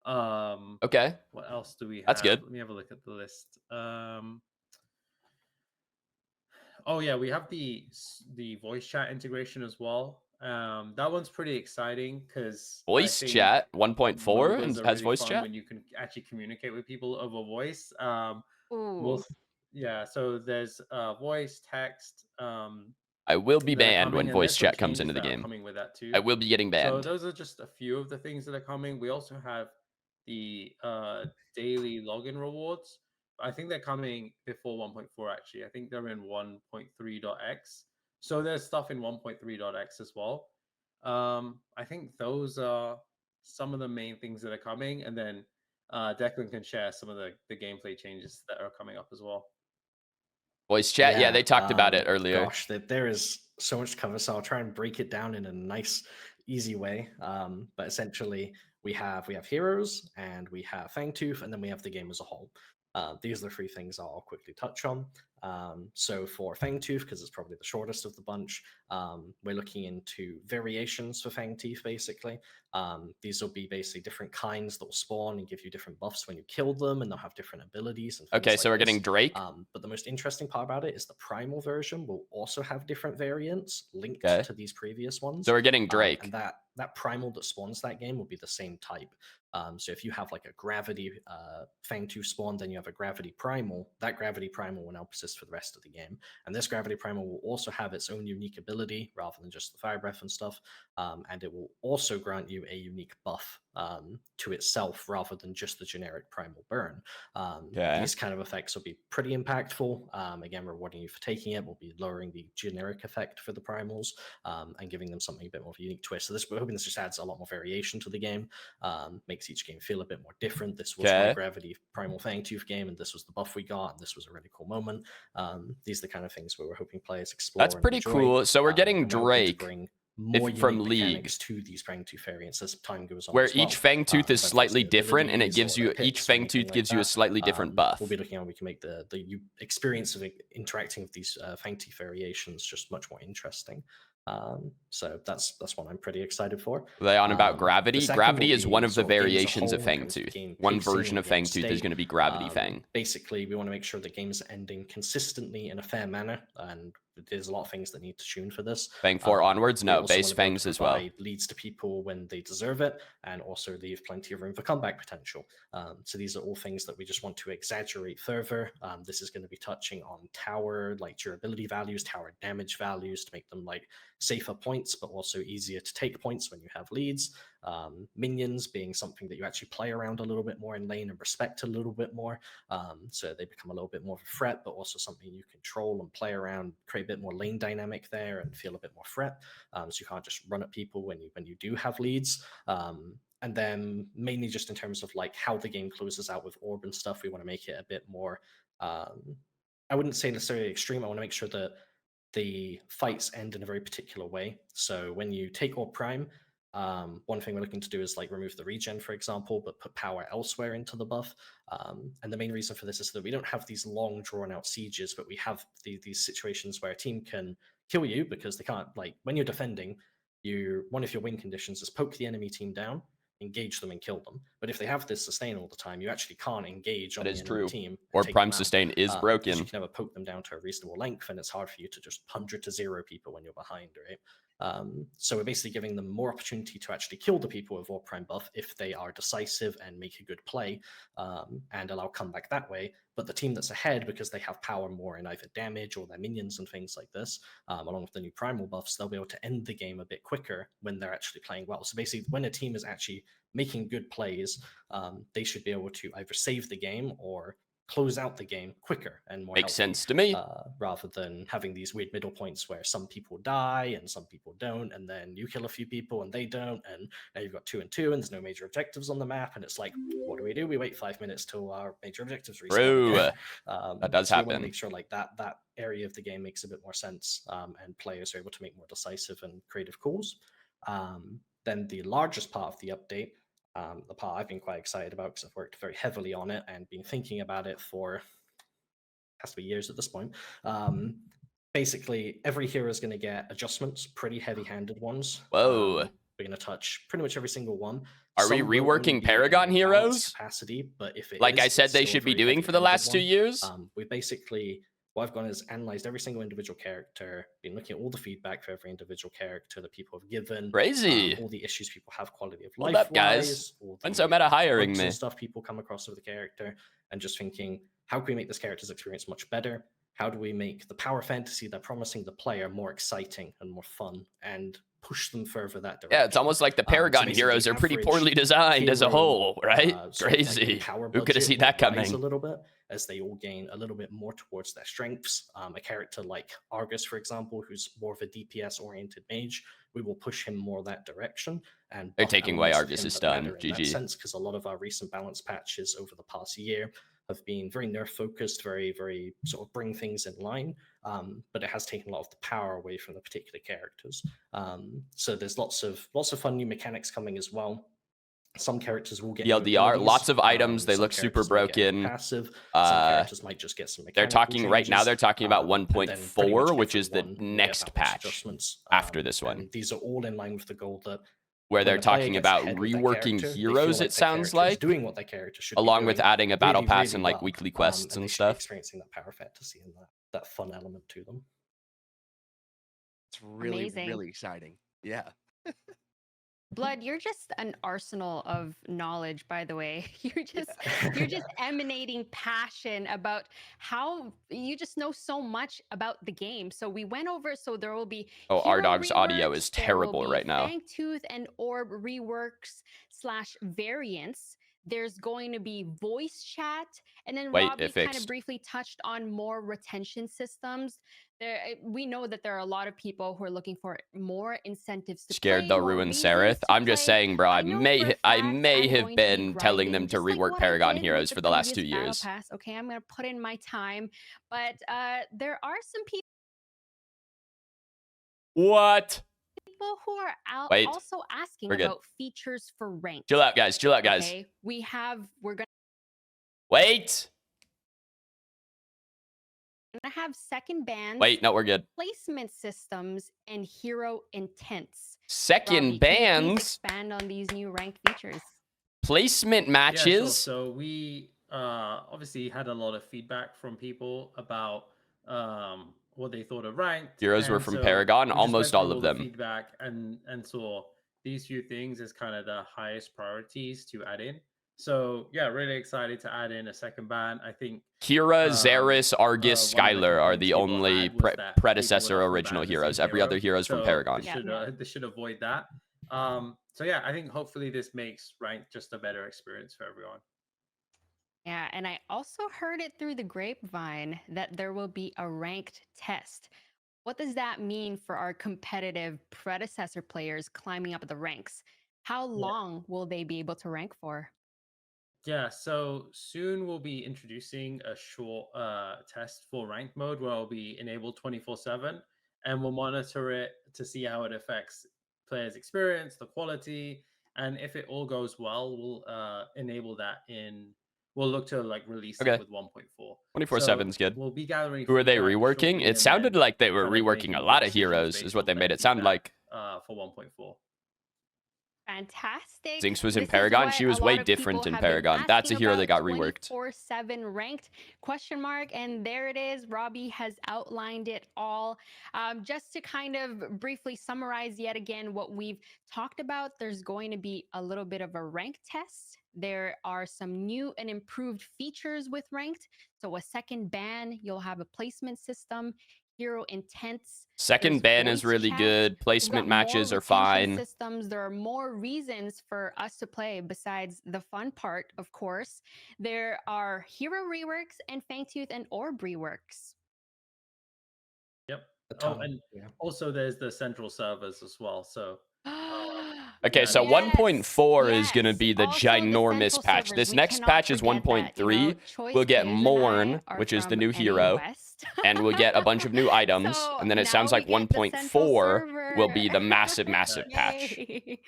[SPEAKER 1] Okay.
[SPEAKER 4] What else do we have?
[SPEAKER 1] That's good.
[SPEAKER 4] Let me have a look at the list. Oh yeah, we have the voice chat integration as well. That one's pretty exciting because
[SPEAKER 1] Voice chat 1.4 and has voice
[SPEAKER 4] fun
[SPEAKER 1] chat.
[SPEAKER 4] when you can actually communicate with people over voice.
[SPEAKER 5] Ooh.
[SPEAKER 4] Yeah, so there's voice, text.
[SPEAKER 1] I will be
[SPEAKER 4] that are
[SPEAKER 1] banned when
[SPEAKER 4] coming, and
[SPEAKER 1] voice
[SPEAKER 4] there's some
[SPEAKER 1] chat comes
[SPEAKER 4] changes
[SPEAKER 1] into the
[SPEAKER 4] that are
[SPEAKER 1] game.
[SPEAKER 4] coming with that too.
[SPEAKER 1] I will be getting
[SPEAKER 4] So
[SPEAKER 1] banned.
[SPEAKER 4] those are just a few of the things that are coming. We also have the daily login rewards. I think they're coming before 1.4 actually. I think they're in 1.3.x. So there's stuff in 1.3.x as well. I think those are some of the main things that are coming, and then Declan can share some of the gameplay changes that are coming up as well.
[SPEAKER 1] Voice chat. Yeah, they talked about it earlier.
[SPEAKER 3] Gosh, there is so much to cover, so I'll try and break it down in a nice, easy way. But essentially, we have heroes, and we have Fangtooth, and then we have the game as a whole. These are the three things I'll quickly touch on. So for Fangtooth, because it's probably the shortest of the bunch, we're looking into variations for Fangtooth, basically. These will be basically different kinds that will spawn and give you different buffs when you kill them, and they'll have different abilities. And
[SPEAKER 1] Okay, so we're getting Drake.
[SPEAKER 3] But the most interesting part about it is the primal version will also have different variants linked
[SPEAKER 1] Okay.
[SPEAKER 3] to these previous ones.
[SPEAKER 1] So we're getting Drake.
[SPEAKER 3] And that primal that spawns that game will be the same type. So if you have like a gravity Fangtooth spawn, then you have a gravity primal. That gravity primal will now persist for the rest of the game. And this gravity primal will also have its own unique ability rather than just the fire breath and stuff. And it will also grant you a unique buff to itself rather than just the generic primal burn. These kind of effects will be pretty impactful. Again, rewarding you for taking it will be lowering the generic effect for the primals and giving them something a bit more of a unique twist. So we're hoping this just adds a lot more variation to the game, makes each game feel a bit more different. This was my gravity primal Fangtooth game, and this was the buff we got, and this was a really cool moment. These are the kind of things we were hoping players explore.
[SPEAKER 1] That's pretty cool. So we're getting Drake from League
[SPEAKER 3] to these Fangtooth variants as time goes on.
[SPEAKER 1] Where each Fangtooth is slightly different, and it gives you each Fangtooth gives you a slightly different buff.
[SPEAKER 3] We'll be looking at how we can make the experience of interacting with these Fangtooth variations just much more interesting. So that's one I'm pretty excited for.
[SPEAKER 1] Were they on about gravity? Gravity is one of the variations of Fangtooth. One version of Fangtooth is going to be Gravity Fang.
[SPEAKER 3] Basically, we want to make sure the game's ending consistently in a fair manner, and there's a lot of things that need to tune for this.
[SPEAKER 1] Fang 4 onwards? No, base Fangs as well.
[SPEAKER 3] Leads to people when they deserve it, and also leave plenty of room for comeback potential. So these are all things that we just want to exaggerate further. This is going to be touching on tower, like durability values, tower damage values to make them like safer points, but also easier to take points when you have leads. Minions being something that you actually play around a little bit more in lane and respect a little bit more. So they become a little bit more of a threat, but also something you control and play around, create a bit more lane dynamic there and feel a bit more threat. So you can't just run at people when you do have leads. And then mainly just in terms of like how the game closes out with orb and stuff, we want to make it a bit more, I wouldn't say necessarily extreme. I want to make sure that the fights end in a very particular way. So when you take Orb Prime, one thing we're looking to do is like remove the regen, for example, but put power elsewhere into the buff. And the main reason for this is that we don't have these long drawn out sieges, but we have these situations where a team can kill you because they can't, like when you're defending, one of your win conditions is poke the enemy team down, engage them and kill them. But if they have this sustain all the time, you actually can't engage on the enemy team.
[SPEAKER 1] Or prime sustain is broken.
[SPEAKER 3] You can never poke them down to a reasonable length, and it's hard for you to just 100 to 0 people when you're behind, right? So we're basically giving them more opportunity to actually kill the people with War Prime buff if they are decisive and make a good play, and allow comeback that way. But the team that's ahead, because they have power more in either damage or their minions and things like this, along with the new primal buffs, they'll be able to end the game a bit quicker when they're actually playing well. So basically, when a team is actually making good plays, they should be able to either save the game or close out the game quicker and more
[SPEAKER 1] Makes
[SPEAKER 3] healthy,
[SPEAKER 1] sense to me.
[SPEAKER 3] rather than having these weird middle points where some people die and some people don't, and then you kill a few people and they don't, and now you've got 2 and 2 and there's no major objectives on the map, and it's like, what do? We wait 5 minutes till our major objectives respawn.
[SPEAKER 1] True. That does
[SPEAKER 3] so we want
[SPEAKER 1] happen.
[SPEAKER 3] to make sure like that area of the game makes a bit more sense, and players are able to make more decisive and creative calls. Then the largest part of the update, the part I've been quite excited about because I've worked very heavily on it and been thinking about it for has to be years at this point. Basically, every hero is going to get adjustments, pretty heavy-handed ones.
[SPEAKER 1] Whoa.
[SPEAKER 3] We're going to touch pretty much every single one.
[SPEAKER 1] Are we
[SPEAKER 3] Some will only
[SPEAKER 1] reworking
[SPEAKER 3] be
[SPEAKER 1] Paragon
[SPEAKER 3] in a balanced
[SPEAKER 1] heroes?
[SPEAKER 3] capacity, but if it
[SPEAKER 1] Like I
[SPEAKER 3] is,
[SPEAKER 1] said
[SPEAKER 3] it's
[SPEAKER 1] they
[SPEAKER 3] still a
[SPEAKER 1] should be
[SPEAKER 3] very
[SPEAKER 1] doing for the last 2
[SPEAKER 3] heavy-handed
[SPEAKER 1] years?
[SPEAKER 3] one. We basically, what I've done is analyzed every single individual character, been looking at all the feedback for every individual character that people have given,
[SPEAKER 1] Crazy.
[SPEAKER 3] all the issues people have quality of
[SPEAKER 1] Hold
[SPEAKER 3] life
[SPEAKER 1] up, guys.
[SPEAKER 3] wise, all
[SPEAKER 1] When's
[SPEAKER 3] the
[SPEAKER 1] so meta hiring
[SPEAKER 3] bugs
[SPEAKER 1] me?
[SPEAKER 3] and stuff people come across with the character, and just thinking, how can we make this character's experience much better? How do we make the power fantasy they're promising the player more exciting and more fun, and push them further that direction?
[SPEAKER 1] Yeah, it's almost like the Paragon
[SPEAKER 3] basically
[SPEAKER 1] heroes are pretty
[SPEAKER 3] average
[SPEAKER 1] poorly designed as a
[SPEAKER 3] hero,
[SPEAKER 1] whole, right?
[SPEAKER 3] sort of like
[SPEAKER 1] Crazy.
[SPEAKER 3] power
[SPEAKER 1] Who could have
[SPEAKER 3] budget
[SPEAKER 1] seen
[SPEAKER 3] will
[SPEAKER 1] that
[SPEAKER 3] rise
[SPEAKER 1] coming?
[SPEAKER 3] a little bit as they all gain a little bit more towards their strengths. A character like Argus, for example, who's more of a DPS-oriented mage, we will push him more that direction. And
[SPEAKER 1] They're
[SPEAKER 3] buff
[SPEAKER 1] taking away
[SPEAKER 3] elements of
[SPEAKER 1] Argus's
[SPEAKER 3] him that
[SPEAKER 1] stun.
[SPEAKER 3] matter in that
[SPEAKER 1] GG.
[SPEAKER 3] sense, because a lot of our recent balance patches over the past year have been very nerf focused, very sort of bring things in line, but it has taken a lot of the power away from the particular characters. So there's lots of fun new mechanics coming as well. Some characters will get new
[SPEAKER 1] TLDR, lots
[SPEAKER 3] abilities,
[SPEAKER 1] of items. They
[SPEAKER 3] some
[SPEAKER 1] look super
[SPEAKER 3] characters might get
[SPEAKER 1] broken.
[SPEAKER 3] passive. Some characters might just get some.
[SPEAKER 1] They're
[SPEAKER 3] mechanical
[SPEAKER 1] talking right now.
[SPEAKER 3] changes,
[SPEAKER 1] They're talking about
[SPEAKER 3] and then pretty much
[SPEAKER 1] 1.4, which
[SPEAKER 3] every
[SPEAKER 1] is the
[SPEAKER 3] one will get
[SPEAKER 1] next
[SPEAKER 3] balance
[SPEAKER 1] patch
[SPEAKER 3] adjustments,
[SPEAKER 1] after this one,
[SPEAKER 3] and these are all in line with the goal that
[SPEAKER 1] where
[SPEAKER 3] when
[SPEAKER 1] they're
[SPEAKER 3] the player
[SPEAKER 1] talking
[SPEAKER 3] gets
[SPEAKER 1] about
[SPEAKER 3] ahead with their
[SPEAKER 1] reworking
[SPEAKER 3] character, they feel
[SPEAKER 1] heroes.
[SPEAKER 3] like
[SPEAKER 1] It
[SPEAKER 3] their
[SPEAKER 1] sounds
[SPEAKER 3] character is
[SPEAKER 1] like,
[SPEAKER 3] doing what their character should be
[SPEAKER 1] along with
[SPEAKER 3] doing
[SPEAKER 1] adding a battle
[SPEAKER 3] really,
[SPEAKER 1] pass
[SPEAKER 3] really
[SPEAKER 1] and like
[SPEAKER 3] well,
[SPEAKER 1] weekly quests
[SPEAKER 3] and
[SPEAKER 1] and
[SPEAKER 3] they should be
[SPEAKER 1] stuff.
[SPEAKER 3] experiencing that power fantasy and that fun element to them.
[SPEAKER 2] It's really,
[SPEAKER 5] Amazing.
[SPEAKER 2] really exciting. Yeah.
[SPEAKER 5] Blood, you're just an arsenal of knowledge, by the way. You're just emanating passion about how you just know so much about the game. So we went over, so there will be
[SPEAKER 1] Oh,
[SPEAKER 5] hero
[SPEAKER 1] Ardog's audio
[SPEAKER 5] reworks,
[SPEAKER 1] is
[SPEAKER 5] there will
[SPEAKER 1] terrible
[SPEAKER 5] be
[SPEAKER 1] right now.
[SPEAKER 5] Fangtooth and Orb reworks / variants. There's going to be voice chat, and then
[SPEAKER 1] Wait,
[SPEAKER 5] Robbie
[SPEAKER 1] it
[SPEAKER 5] kind of
[SPEAKER 1] fixed.
[SPEAKER 5] briefly touched on more retention systems. We know that there are a lot of people who are looking for more incentives to
[SPEAKER 1] Scared
[SPEAKER 5] play,
[SPEAKER 1] they'll
[SPEAKER 5] more
[SPEAKER 1] ruin
[SPEAKER 5] reasons
[SPEAKER 1] Sereth.
[SPEAKER 5] to
[SPEAKER 1] I'm just
[SPEAKER 5] play.
[SPEAKER 1] saying, bro. I
[SPEAKER 5] know for
[SPEAKER 1] may
[SPEAKER 5] a
[SPEAKER 1] have
[SPEAKER 5] fact I'm going to be
[SPEAKER 1] been telling them
[SPEAKER 5] grinding,
[SPEAKER 1] to
[SPEAKER 5] just like
[SPEAKER 1] rework
[SPEAKER 5] what I
[SPEAKER 1] Paragon
[SPEAKER 5] did with
[SPEAKER 1] heroes
[SPEAKER 5] the
[SPEAKER 1] for the last
[SPEAKER 5] previous
[SPEAKER 1] 2
[SPEAKER 5] battle
[SPEAKER 1] years.
[SPEAKER 5] pass. Okay, I'm gonna put in my time, but there are some people
[SPEAKER 1] What?
[SPEAKER 5] who are
[SPEAKER 1] Wait,
[SPEAKER 5] also asking
[SPEAKER 1] we're good.
[SPEAKER 5] about features for rank.
[SPEAKER 1] Chill out, guys. Chill out, guys.
[SPEAKER 5] Okay, we're gonna
[SPEAKER 1] Wait.
[SPEAKER 5] have second bands,
[SPEAKER 1] Wait, no, we're good.
[SPEAKER 5] placement systems, and hero intents.
[SPEAKER 1] Second
[SPEAKER 5] Robbie, can you please
[SPEAKER 1] bands,
[SPEAKER 5] expand on these new rank features.
[SPEAKER 1] placement
[SPEAKER 4] Yeah, sure.
[SPEAKER 1] matches.
[SPEAKER 4] So we obviously had a lot of feedback from people about what they thought of ranked.
[SPEAKER 1] Heroes were
[SPEAKER 4] and
[SPEAKER 1] from
[SPEAKER 4] so
[SPEAKER 1] Paragon,
[SPEAKER 4] we just
[SPEAKER 1] almost
[SPEAKER 4] went
[SPEAKER 1] all
[SPEAKER 4] through
[SPEAKER 1] of
[SPEAKER 4] the
[SPEAKER 1] them.
[SPEAKER 4] feedback and saw these few things as kind of the highest priorities to add in. So yeah, really excited to add in a second ban. I think
[SPEAKER 1] Kira, Xeris, Argus,
[SPEAKER 4] one of the
[SPEAKER 1] Skylar are
[SPEAKER 4] complaints
[SPEAKER 1] the
[SPEAKER 4] people
[SPEAKER 1] only
[SPEAKER 4] had was that
[SPEAKER 1] predecessor
[SPEAKER 4] people would often
[SPEAKER 1] original
[SPEAKER 4] ban the
[SPEAKER 1] heroes.
[SPEAKER 4] same
[SPEAKER 1] Every other
[SPEAKER 4] hero,
[SPEAKER 1] hero is from
[SPEAKER 4] so
[SPEAKER 1] Paragon.
[SPEAKER 4] They should avoid that. So yeah, I think hopefully this makes ranked just a better experience for everyone.
[SPEAKER 5] Yeah, and I also heard it through the grapevine that there will be a ranked test. What does that mean for our competitive predecessor players climbing up the ranks? How long will they be able to rank for?
[SPEAKER 4] Yeah, so soon we'll be introducing a short test for rank mode where it'll be enabled 24/7, and we'll monitor it to see how it affects players' experience, the quality, and if it all goes well, we'll enable that in. We'll look to like release
[SPEAKER 1] Okay.
[SPEAKER 4] it with 1.4.
[SPEAKER 1] 24/7 is good.
[SPEAKER 4] We'll be gathering.
[SPEAKER 1] Who are they
[SPEAKER 4] feedback
[SPEAKER 1] reworking?
[SPEAKER 4] shortly
[SPEAKER 1] It
[SPEAKER 4] and
[SPEAKER 1] sounded
[SPEAKER 4] then
[SPEAKER 1] like they were
[SPEAKER 4] kind of
[SPEAKER 1] reworking
[SPEAKER 4] making
[SPEAKER 1] a
[SPEAKER 4] more
[SPEAKER 1] lot of
[SPEAKER 4] decisions
[SPEAKER 1] heroes,
[SPEAKER 4] based
[SPEAKER 1] is what
[SPEAKER 4] on
[SPEAKER 1] they
[SPEAKER 4] their
[SPEAKER 1] made it sound like.
[SPEAKER 4] feedback, for 1.4.
[SPEAKER 5] Fantastic.
[SPEAKER 1] Zinx was in
[SPEAKER 5] This is
[SPEAKER 1] Paragon.
[SPEAKER 5] what
[SPEAKER 1] She
[SPEAKER 5] a
[SPEAKER 1] was
[SPEAKER 5] lot
[SPEAKER 1] way
[SPEAKER 5] of people
[SPEAKER 1] different in
[SPEAKER 5] have been
[SPEAKER 1] Paragon. That's a
[SPEAKER 5] asking
[SPEAKER 1] hero that
[SPEAKER 5] about,
[SPEAKER 1] got reworked.
[SPEAKER 5] 24/7 ranked question mark, and there it is. Robbie has outlined it all. Just to kind of briefly summarize yet again what we've talked about, there's going to be a little bit of a rank test. There are some new and improved features with ranked. So a second ban, you'll have a placement system, hero intents.
[SPEAKER 1] Second
[SPEAKER 5] There's
[SPEAKER 1] ban is
[SPEAKER 5] voice
[SPEAKER 1] really
[SPEAKER 5] chat.
[SPEAKER 1] good.
[SPEAKER 5] We've
[SPEAKER 1] Placement
[SPEAKER 5] got more
[SPEAKER 1] matches are
[SPEAKER 5] retention
[SPEAKER 1] fine.
[SPEAKER 5] systems. There are more reasons for us to play besides the fun part, of course. There are hero reworks and Fangtooth and orb reworks.
[SPEAKER 4] Yep.
[SPEAKER 3] A
[SPEAKER 4] Oh,
[SPEAKER 3] ton,
[SPEAKER 4] and
[SPEAKER 3] yeah.
[SPEAKER 4] also there's the central servers as well. So
[SPEAKER 1] Okay,
[SPEAKER 4] Yeah,
[SPEAKER 1] so
[SPEAKER 4] yes,
[SPEAKER 1] 1.4 is going to
[SPEAKER 5] yes.
[SPEAKER 1] be the
[SPEAKER 5] Also, the
[SPEAKER 1] ginormous
[SPEAKER 5] central
[SPEAKER 1] patch.
[SPEAKER 5] servers,
[SPEAKER 1] This
[SPEAKER 5] we
[SPEAKER 1] next
[SPEAKER 5] cannot
[SPEAKER 1] patch is
[SPEAKER 5] forget that.
[SPEAKER 1] 1.3.
[SPEAKER 5] Choice
[SPEAKER 1] We'll get
[SPEAKER 5] Players and
[SPEAKER 1] Morn,
[SPEAKER 5] I are
[SPEAKER 1] which is the
[SPEAKER 5] from
[SPEAKER 1] new
[SPEAKER 5] NA
[SPEAKER 1] hero,
[SPEAKER 5] West.
[SPEAKER 1] and we'll get a bunch of new items.
[SPEAKER 5] So
[SPEAKER 1] And then it
[SPEAKER 5] now
[SPEAKER 1] sounds like
[SPEAKER 5] we get the central
[SPEAKER 1] 1.4 will be
[SPEAKER 5] server.
[SPEAKER 1] the massive, massive patch.
[SPEAKER 5] Yay.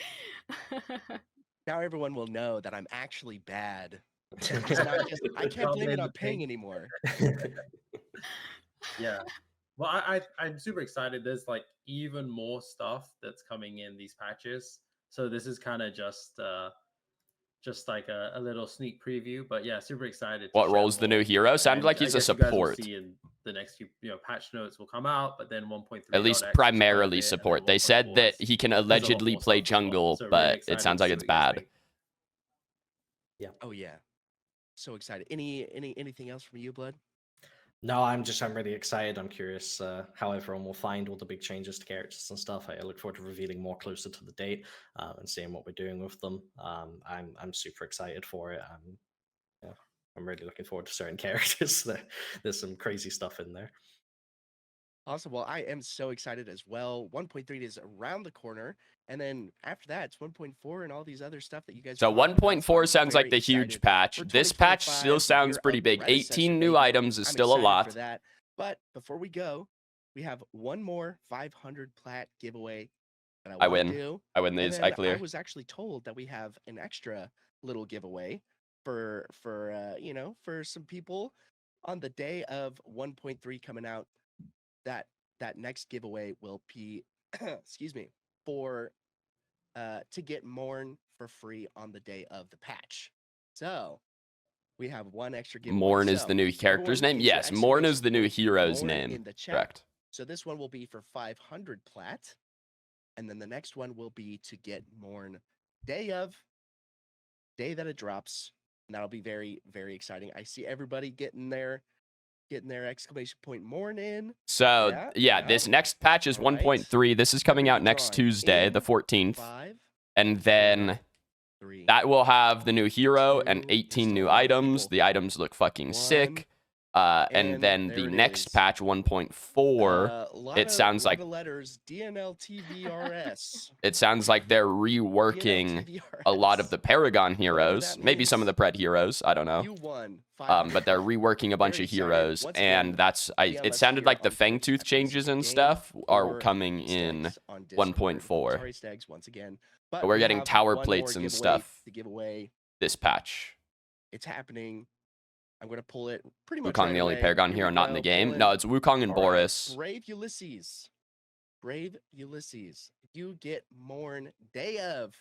[SPEAKER 2] Now everyone will know that I'm actually bad. It's not just I can't blame it on ping anymore.
[SPEAKER 4] Yeah. Well, I'm super excited. There's like even more stuff that's coming in these patches. So this is kind of just like a little sneak preview. But yeah, super excited.
[SPEAKER 1] What
[SPEAKER 4] share
[SPEAKER 1] role's the new
[SPEAKER 4] more.
[SPEAKER 1] hero? Sounded
[SPEAKER 4] And
[SPEAKER 1] like
[SPEAKER 4] I
[SPEAKER 1] he's a
[SPEAKER 4] guess you guys will
[SPEAKER 1] support.
[SPEAKER 4] see in the next few, patch notes will come out, but then 1.3.
[SPEAKER 1] At least primarily support. They said that he can allegedly play jungle, but it sounds like it's bad.
[SPEAKER 3] Yeah.
[SPEAKER 2] Oh yeah. So excited. Anything else from you, Blood?
[SPEAKER 3] No, I'm really excited. I'm curious how everyone will find all the big changes to characters and stuff. I look forward to revealing more closer to the date and seeing what we're doing with them. I'm super excited for it. I'm really looking forward to certain characters. There's some crazy stuff in there.
[SPEAKER 2] Awesome. Well, I am so excited as well. 1.3 is around the corner, and then after that, it's 1.4 and all these other stuff that you guys.
[SPEAKER 1] So
[SPEAKER 2] talked about.
[SPEAKER 1] 1.4 sounds like
[SPEAKER 2] very
[SPEAKER 1] the huge
[SPEAKER 2] excited
[SPEAKER 1] patch.
[SPEAKER 2] for
[SPEAKER 1] This patch
[SPEAKER 2] 2025,
[SPEAKER 1] still
[SPEAKER 2] the
[SPEAKER 1] sounds
[SPEAKER 2] year
[SPEAKER 1] pretty
[SPEAKER 2] of
[SPEAKER 1] big.
[SPEAKER 2] Predecessor
[SPEAKER 1] 18 new
[SPEAKER 2] Day.
[SPEAKER 1] items is
[SPEAKER 2] I'm
[SPEAKER 1] still a
[SPEAKER 2] excited
[SPEAKER 1] lot.
[SPEAKER 2] for that. But before we go, we have one more 500 plat giveaway that
[SPEAKER 1] I
[SPEAKER 2] want
[SPEAKER 1] win.
[SPEAKER 2] to do.
[SPEAKER 1] I win
[SPEAKER 2] And
[SPEAKER 1] these.
[SPEAKER 2] then
[SPEAKER 1] I clear.
[SPEAKER 2] I was actually told that we have an extra little giveaway for for some people on the day of 1.3 coming out. That next giveaway will be excuse me, for to get Morn for free on the day of the patch. So we have one extra giveaway.
[SPEAKER 1] Morn is
[SPEAKER 2] So,
[SPEAKER 1] the new character's
[SPEAKER 2] everyone,
[SPEAKER 1] name?
[SPEAKER 2] get your
[SPEAKER 1] Yes, Morn is the new
[SPEAKER 2] exclamation
[SPEAKER 1] hero's
[SPEAKER 2] Morn
[SPEAKER 1] name.
[SPEAKER 2] in the chat.
[SPEAKER 1] Correct.
[SPEAKER 2] So this one will be for 500 plat, and then the next one will be to get Morn day that it drops, and that'll be very, very exciting. I see everybody getting their exclamation point Morn in.
[SPEAKER 1] So, yeah, this next patch is
[SPEAKER 2] All right.
[SPEAKER 1] 1.3. This is coming out next
[SPEAKER 2] Drawing
[SPEAKER 1] Tuesday, the
[SPEAKER 2] in
[SPEAKER 1] 14th.
[SPEAKER 2] 5,
[SPEAKER 1] And then
[SPEAKER 2] 3,
[SPEAKER 1] that will have the new hero and
[SPEAKER 2] 2,
[SPEAKER 1] 18 new
[SPEAKER 2] there's a lot of
[SPEAKER 1] items.
[SPEAKER 2] people.
[SPEAKER 1] The items look fucking
[SPEAKER 2] 1,
[SPEAKER 1] sick. And
[SPEAKER 2] and
[SPEAKER 1] then
[SPEAKER 2] there
[SPEAKER 1] the
[SPEAKER 2] it
[SPEAKER 1] next
[SPEAKER 2] is.
[SPEAKER 1] patch, 1.4, it sounds like
[SPEAKER 2] letters DNLTVRS.
[SPEAKER 1] it sounds like they're reworking a lot of the Paragon heroes, maybe some of the Pred heroes. I don't know.
[SPEAKER 2] You won.
[SPEAKER 1] But they're reworking a bunch
[SPEAKER 2] Very
[SPEAKER 1] of
[SPEAKER 2] excited.
[SPEAKER 1] heroes,
[SPEAKER 2] Once
[SPEAKER 1] and
[SPEAKER 2] again,
[SPEAKER 1] that's it sounded
[SPEAKER 2] here
[SPEAKER 1] like the
[SPEAKER 2] on
[SPEAKER 1] Fangtooth changes and stuff are coming in
[SPEAKER 2] Stags on Discord.
[SPEAKER 1] 1.4.
[SPEAKER 2] Sorry, Stags, once again. But
[SPEAKER 1] We're
[SPEAKER 2] we
[SPEAKER 1] getting
[SPEAKER 2] have
[SPEAKER 1] tower
[SPEAKER 2] one
[SPEAKER 1] plates
[SPEAKER 2] more
[SPEAKER 1] and
[SPEAKER 2] giveaway
[SPEAKER 1] stuff
[SPEAKER 2] to give away.
[SPEAKER 1] this patch.
[SPEAKER 2] It's happening. I'm going to pull it pretty much
[SPEAKER 1] Wukong,
[SPEAKER 2] right
[SPEAKER 1] the only
[SPEAKER 2] away.
[SPEAKER 1] Paragon
[SPEAKER 2] Here
[SPEAKER 1] hero
[SPEAKER 2] we
[SPEAKER 1] not in
[SPEAKER 2] go,
[SPEAKER 1] the game.
[SPEAKER 2] pulling.
[SPEAKER 1] No, it's Wukong and
[SPEAKER 2] All right,
[SPEAKER 1] Boris.
[SPEAKER 2] Brave Ulysses. Brave Ulysses. You get Morn day of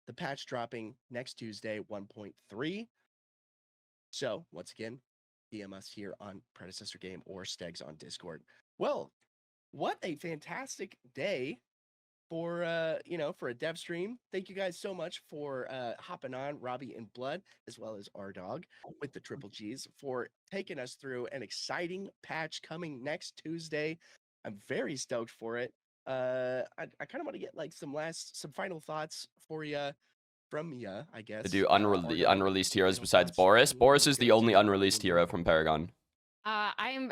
[SPEAKER 2] the patch dropping next Tuesday, 1.3. So, once again, DM us here on Predecessor Game or Stegs on Discord. Well, what a fantastic day for for a dev stream. Thank you guys so much for hopping on, Robbie and Blood, as well as our dog with the triple G's, for taking us through an exciting patch coming next Tuesday. I'm very stoked for it. I kind of want to get like some final thoughts for you from you, I guess.
[SPEAKER 1] To do
[SPEAKER 2] our dog.
[SPEAKER 1] unreleased heroes
[SPEAKER 2] Final
[SPEAKER 1] besides
[SPEAKER 2] thoughts
[SPEAKER 1] Boris.
[SPEAKER 2] on
[SPEAKER 1] Boris
[SPEAKER 2] what
[SPEAKER 1] is the
[SPEAKER 2] heroes
[SPEAKER 1] only
[SPEAKER 2] you
[SPEAKER 1] unreleased
[SPEAKER 2] will
[SPEAKER 1] hero
[SPEAKER 2] do.
[SPEAKER 1] from Paragon.
[SPEAKER 5] I'm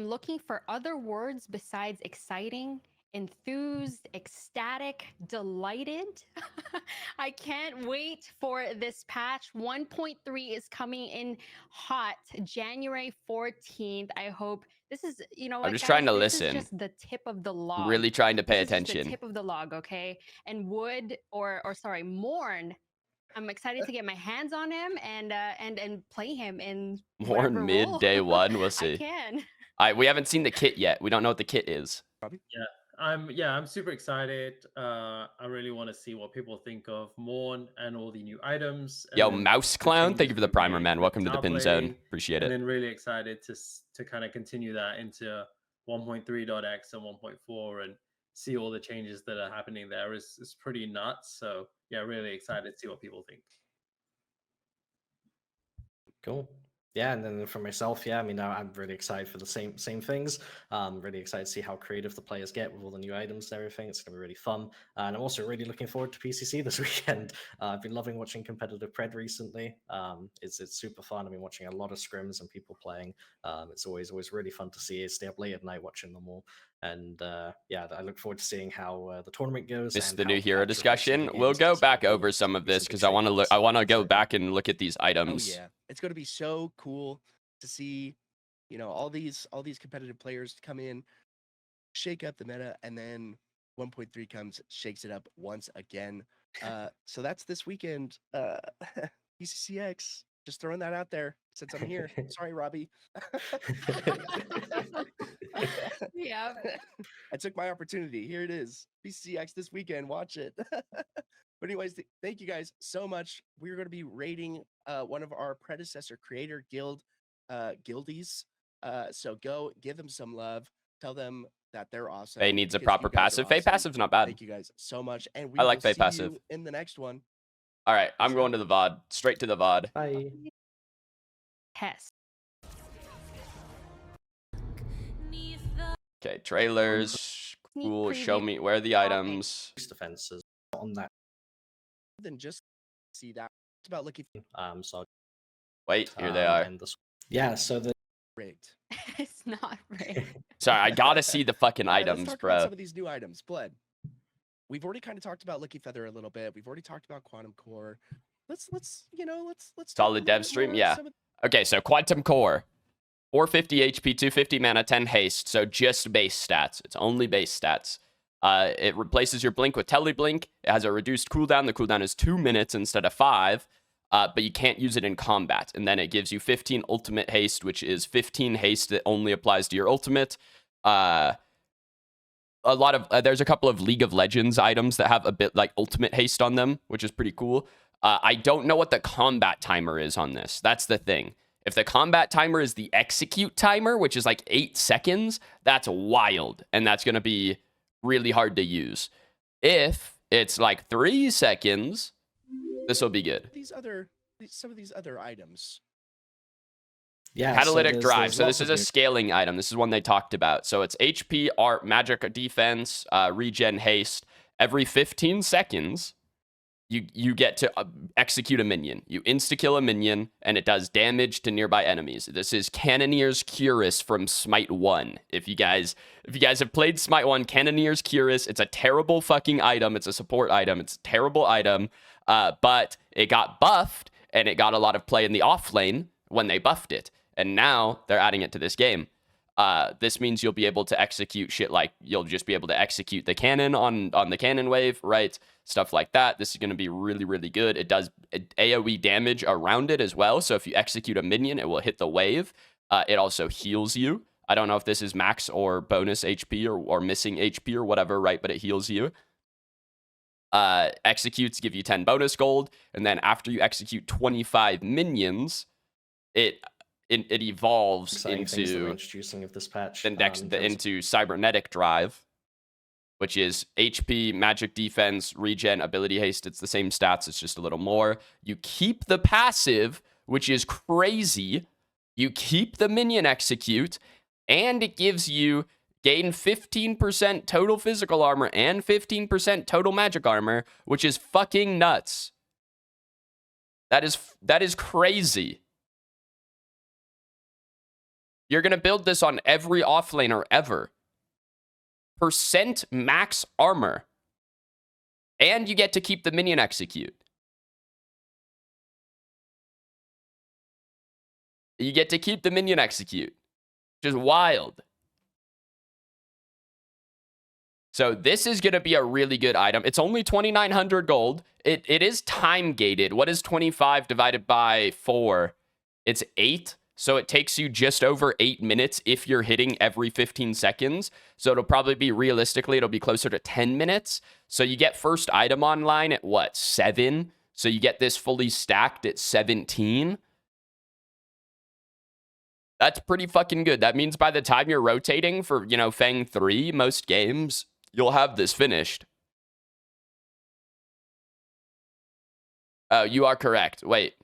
[SPEAKER 5] looking for other words besides exciting, enthused, ecstatic, delighted. I can't wait for this patch. 1.3 is coming in hot, January 14th. I hope this is,
[SPEAKER 1] I'm just trying to
[SPEAKER 5] this
[SPEAKER 1] listen.
[SPEAKER 5] is just the tip of the log.
[SPEAKER 1] I'm really trying to pay
[SPEAKER 5] This is just
[SPEAKER 1] attention.
[SPEAKER 5] the tip of the log, okay? And Morn, I'm excited to get my hands on him and play him in
[SPEAKER 1] More
[SPEAKER 5] whatever
[SPEAKER 1] mid
[SPEAKER 5] role
[SPEAKER 1] day one. We'll
[SPEAKER 5] I
[SPEAKER 1] see.
[SPEAKER 5] can.
[SPEAKER 1] We haven't seen the kit yet. We don't know what the kit is.
[SPEAKER 2] Robbie?
[SPEAKER 4] Yeah. I'm super excited. I really want to see what people think of Morn and all the new items.
[SPEAKER 1] Yo,
[SPEAKER 4] and
[SPEAKER 1] Mouse
[SPEAKER 4] the
[SPEAKER 1] Clown, thank
[SPEAKER 4] changes
[SPEAKER 1] you for the
[SPEAKER 4] we've
[SPEAKER 1] primer,
[SPEAKER 4] made
[SPEAKER 1] man.
[SPEAKER 4] with
[SPEAKER 1] Welcome to the Pin Zone.
[SPEAKER 4] Tarblade,
[SPEAKER 1] Appreciate
[SPEAKER 4] and
[SPEAKER 1] it.
[SPEAKER 4] then really excited to kind of continue that into 1.3.x and 1.4 and see all the changes that are happening there. Is pretty nuts. So yeah, really excited to see what people think.
[SPEAKER 3] Cool. Yeah, and then for myself, yeah, I mean, I'm really excited for the same things. Really excited to see how creative the players get with all the new items and everything. It's gonna be really fun, and I'm also really looking forward to PCC this weekend. I've been loving watching competitive Pred recently. It's super fun. I've been watching a lot of scrims and people playing. It's always really fun to see. Stay up late at night watching them all, and yeah, I look forward to seeing how the tournament goes.
[SPEAKER 1] This is
[SPEAKER 3] and
[SPEAKER 1] the
[SPEAKER 3] how
[SPEAKER 1] new hero
[SPEAKER 3] patch reflects
[SPEAKER 1] discussion.
[SPEAKER 3] the
[SPEAKER 1] We'll
[SPEAKER 3] games
[SPEAKER 1] go
[SPEAKER 3] as
[SPEAKER 1] back
[SPEAKER 3] well.
[SPEAKER 1] over some of
[SPEAKER 3] Be some
[SPEAKER 1] this
[SPEAKER 3] big
[SPEAKER 1] because I want to
[SPEAKER 3] shakeups.
[SPEAKER 1] look. I want to go
[SPEAKER 3] So-
[SPEAKER 1] back and look at these
[SPEAKER 2] Oh
[SPEAKER 1] items.
[SPEAKER 2] yeah, it's going to be so cool to see, you know, all these competitive players come in, shake up the meta, and then 1.3 comes, shakes it up once again. So that's this weekend. PCCX. Just throwing that out there since I'm here. Sorry, Robbie.
[SPEAKER 5] Yeah.
[SPEAKER 2] I took my opportunity. Here it is. PCX this weekend. Watch it. But anyways, thank you guys so much. We're going to be rating one of our predecessor creator guild guildies. So go give them some love. Tell them that they're awesome.
[SPEAKER 1] Faye needs a
[SPEAKER 2] because
[SPEAKER 1] proper
[SPEAKER 2] you guys are
[SPEAKER 1] passive. Faye
[SPEAKER 2] awesome.
[SPEAKER 1] passive's not bad.
[SPEAKER 2] Thank you guys so much. And we
[SPEAKER 1] I like
[SPEAKER 2] will
[SPEAKER 1] Faye
[SPEAKER 2] see
[SPEAKER 1] passive.
[SPEAKER 2] you in the next one.
[SPEAKER 1] All right, I'm
[SPEAKER 2] Peace
[SPEAKER 1] going
[SPEAKER 2] out.
[SPEAKER 1] to the VOD. Straight to the VOD.
[SPEAKER 3] Bye.
[SPEAKER 5] Test.
[SPEAKER 1] Okay, trailers.
[SPEAKER 5] Sneak
[SPEAKER 1] Cool. Show
[SPEAKER 5] preview.
[SPEAKER 1] me where are the
[SPEAKER 5] Okay.
[SPEAKER 1] items.
[SPEAKER 3] Defenses on that.
[SPEAKER 2] Then just see that. It's about looking
[SPEAKER 3] So
[SPEAKER 1] Wait, here they are.
[SPEAKER 3] and yeah, so the
[SPEAKER 2] rigged.
[SPEAKER 5] It's not right.
[SPEAKER 1] Sorry, I gotta see the fucking
[SPEAKER 2] All right,
[SPEAKER 1] items,
[SPEAKER 2] let's talk about
[SPEAKER 1] bro.
[SPEAKER 2] some of these new items. Blood. We've already kind of talked about Lucky Feather a little bit. We've already talked about Quantum Core. Let's talk
[SPEAKER 1] Solid
[SPEAKER 2] a
[SPEAKER 1] dev
[SPEAKER 2] little bit
[SPEAKER 1] stream,
[SPEAKER 2] more of
[SPEAKER 1] yeah.
[SPEAKER 2] some of
[SPEAKER 1] Okay, so Quantum Core. 450 HP, 250 mana, 10 haste. So just base stats. It's only base stats. It replaces your blink with Teleblink. It has a reduced cooldown. The cooldown is 2 minutes instead of 5. But you can't use it in combat. And then it gives you 15 ultimate haste, which is 15 haste that only applies to your ultimate. A lot of there's a couple of League of Legends items that have a bit like ultimate haste on them, which is pretty cool. I don't know what the combat timer is on this. That's the thing. If the combat timer is the execute timer, which is like 8 seconds, that's wild. And that's going to be really hard to use. If it's like 3 seconds, this will be good.
[SPEAKER 2] some of these other items.
[SPEAKER 3] yeah,
[SPEAKER 1] Catalytic drive. So this
[SPEAKER 3] lots
[SPEAKER 1] is
[SPEAKER 3] of
[SPEAKER 1] a scaling item. This is one they talked about. So it's HP, art, magic, defense, regen, haste. Every 15 seconds, you get to execute a minion. You insta-kill a minion, and it does damage to nearby enemies. This is Cannoneer's Cuirass from Smite 1. If you guys have played Smite 1, Cannoneer's Cuirass, it's a terrible fucking item. It's a support item. It's a terrible item. But it got buffed, and it got a lot of play in the off lane when they buffed it. And now they're adding it to this game. This means you'll be able to execute shit like you'll just be able to execute the cannon on the cannon wave, right? Stuff like that. This is going to be really, really good. It does AoE damage around it as well. So if you execute a minion, it will hit the wave. It also heals you. I don't know if this is max or bonus HP or missing HP or whatever, right? But it heals you. Executes give you 10 bonus gold. And then after you execute 25 minions, it evolves
[SPEAKER 3] exciting things that we're
[SPEAKER 1] into
[SPEAKER 3] introducing of this patch.
[SPEAKER 1] into cybernetic drive, which is HP, magic, defense, regen, ability haste. It's the same stats. It's just a little more. You keep the passive, which is crazy. You keep the minion execute, and it gives you gain 15% total physical armor and 15% total magic armor, which is fucking nuts. That is crazy. You're going to build this on every offlaner ever. Percent max armor. And you get to keep the minion execute. You get to keep the minion execute. Which is wild. So this is going to be a really good item. It's only 2,900 gold. It is time gated. What is 25 divided by 4? It's 8. So it takes you just over 8 minutes if you're hitting every 15 seconds. So it'll probably be, realistically, it'll be closer to 10 minutes. So you get first item online at what, 7? So you get this fully stacked at 17. That's pretty fucking good. That means by the time you're rotating for, you know, Fang 3, most games, you'll have this finished. Oh, you are correct. Wait.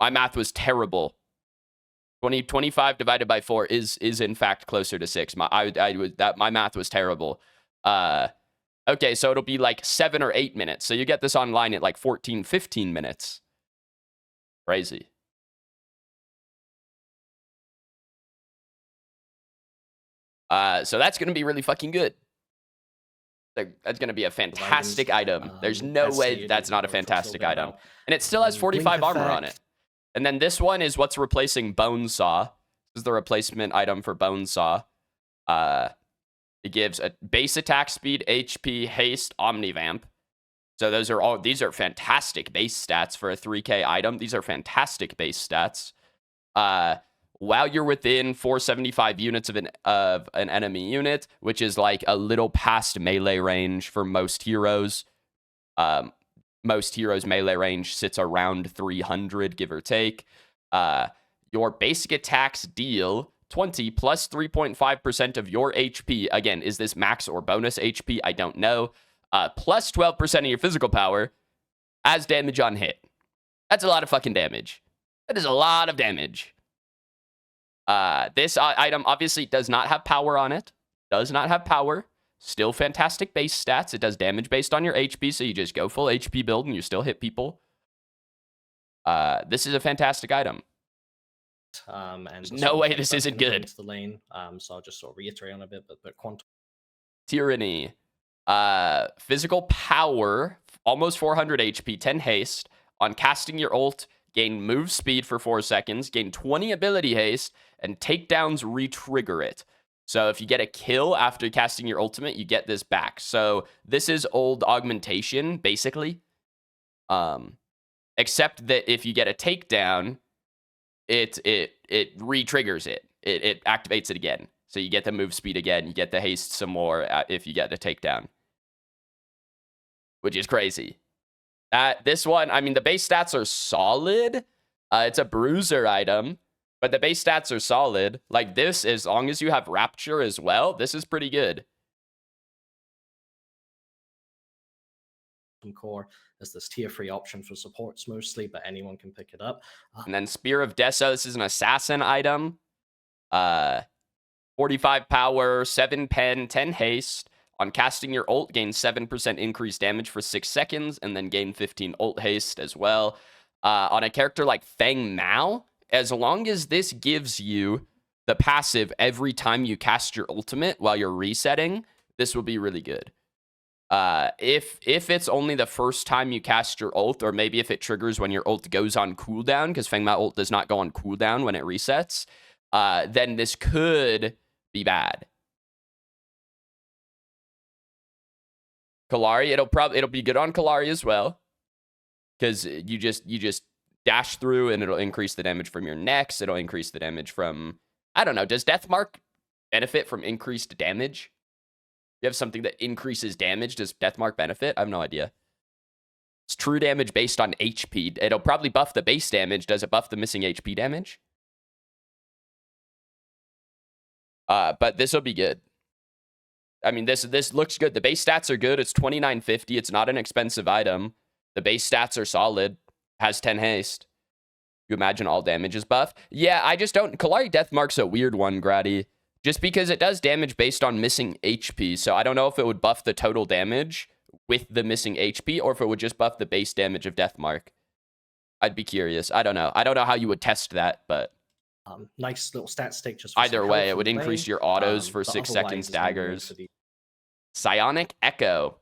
[SPEAKER 1] My math was terrible. 25 divided by 4 is in fact closer to 6. My math was terrible. Okay, so it'll be like 7 or 8 minutes. So you get this online at like 14, 15 minutes. Crazy. So that's going to be really fucking good. That's going to be a fantastic item. There's no way that's not a fantastic item. And it still has 45 armor on it. And then this one is what's replacing Bonesaw. This is the replacement item for Bonesaw. It gives a base attack speed, HP, haste, Omnivamp. So these are fantastic base stats for a 3K item. These are fantastic base stats. While you're within 475 units of an enemy unit, which is like a little past melee range for most heroes. Most heroes' melee range sits around 300, give or take. Your basic attacks deal 20 plus 3.5% of your HP. Again, is this max or bonus HP? I don't know. Plus 12% of your physical power as damage on hit. That's a lot of fucking damage. That is a lot of damage. This item obviously does not have power on it. Does not have power. Still fantastic base stats. It does damage based on your HP, so you just go full HP build and you still hit people. This is a fantastic item.
[SPEAKER 3] And
[SPEAKER 1] there's no way this isn't good.
[SPEAKER 3] The lane. So I'll just sort of reiterate on a bit, but quantum
[SPEAKER 1] Tyranny. Physical power, almost 400 HP, 10 haste. On casting your ult, gain move speed for 4 seconds, gain 20 ability haste, and takedowns re-trigger it. So if you get a kill after casting your ultimate, you get this back. So this is old augmentation, basically. Except that if you get a takedown, it re-triggers it. It activates it again. So you get the move speed again. You get the haste some more if you get the takedown. Which is crazy. This one, I mean, the base stats are solid. It's a bruiser item. But the base stats are solid. Like this, as long as you have Rapture as well, this is pretty good.
[SPEAKER 3] core as this tier 3 option for supports mostly, but anyone can pick it up.
[SPEAKER 1] And then Spear of Deso, this is an assassin item. 45 power, 7 pen, 10 haste. On casting your ult, gain 7% increased damage for 6 seconds, and then gain 15 ult haste as well. On a character like Fang Mao, as long as this gives you the passive every time you cast your ultimate while you're resetting, this will be really good. If it's only the first time you cast your ult, or maybe if it triggers when your ult goes on cooldown, because Fang Mao ult does not go on cooldown when it resets, then this could be bad. Kallari, it'll be good on Kallari as well, because you just dash through and it'll increase the damage from your next. It'll increase the damage from, I don't know. Does Deathmark benefit from increased damage? You have something that increases damage. Does Deathmark benefit? I have no idea. It's true damage based on HP. It'll probably buff the base damage. Does it buff the missing HP damage? But this will be good. I mean, this looks good. The base stats are good. It's 2950. It's not an expensive item. The base stats are solid. Has 10 haste. You imagine all damage is buffed? Yeah, I just don't. Kallari Deathmark's a weird one, Grady. Just because it does damage based on missing HP. So I don't know if it would buff the total damage with the missing HP, or if it would just buff the base damage of Deathmark. I'd be curious. I don't know. I don't know how you would test that, but
[SPEAKER 3] nice little stat stick. Just for
[SPEAKER 1] either way, it would increase your autos for 6 seconds daggers. Psionic Echo.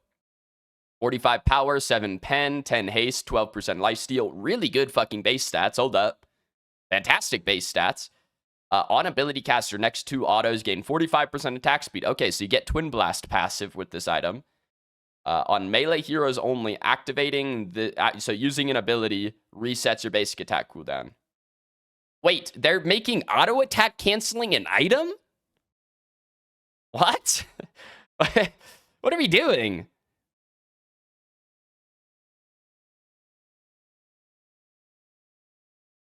[SPEAKER 1] 45 power, 7 pen, 10 haste, 12% lifesteal. Really good fucking base stats. Hold up. Fantastic base stats. On ability caster, next 2 autos gain 45% attack speed. Okay, so you get Twin Blast passive with this item. On melee heroes only, activating so using an ability resets your basic attack cooldown. Wait, they're making auto attack canceling an item? What? What are we doing?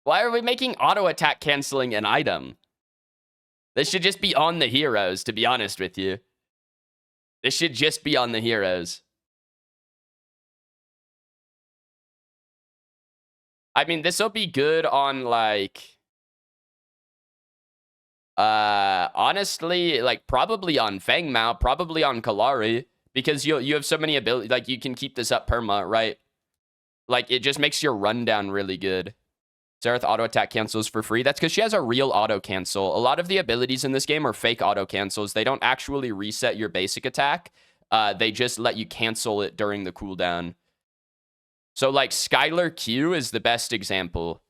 [SPEAKER 1] Why are we making auto attack canceling an item? This should just be on the heroes, to be honest with you. This should just be on the heroes. I mean, this will be good on, like... honestly, like, probably on Fangmao, probably on Kalari, because you have so many abilities, like, you can keep this up perma, right? Like, it just makes your rundown really good. Xerath auto attack cancels for free. That's because she has a real auto cancel. A lot of the abilities in this game are fake auto cancels. They don't actually reset your basic attack. They just let you cancel it during the cooldown. So, like, Skylar Q is the best example.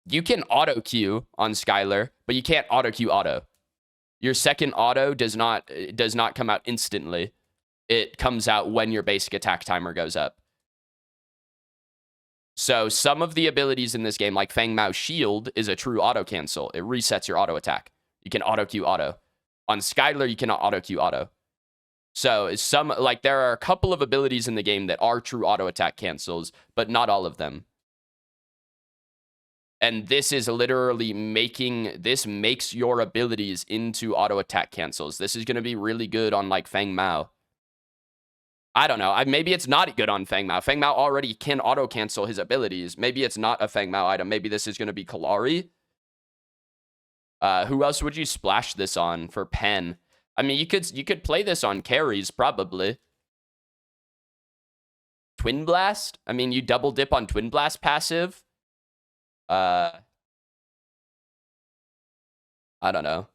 [SPEAKER 1] You can auto Q on Skylar, but you can't auto Q auto. Your second auto does not come out instantly. It comes out when your basic attack timer goes up. So some of the abilities in this game, like Fangmao's Shield, is a true auto cancel. It resets your auto attack. You can auto Q auto. On Skylar, you cannot auto Q auto. So there are a couple of abilities in the game that are true auto attack cancels, but not all of them. And this is literally makes your abilities into auto attack cancels. This is going to be really good on like Fangmao. I don't know. Maybe it's not good on Fangmao. Fangmao already can auto cancel his abilities. Maybe it's not a Fangmao item. Maybe this is going to be Kalari. Who else would you splash this on for Pen? I mean, you could play this on carries probably. Twin Blast? I mean, you double dip on Twin Blast passive. I don't know.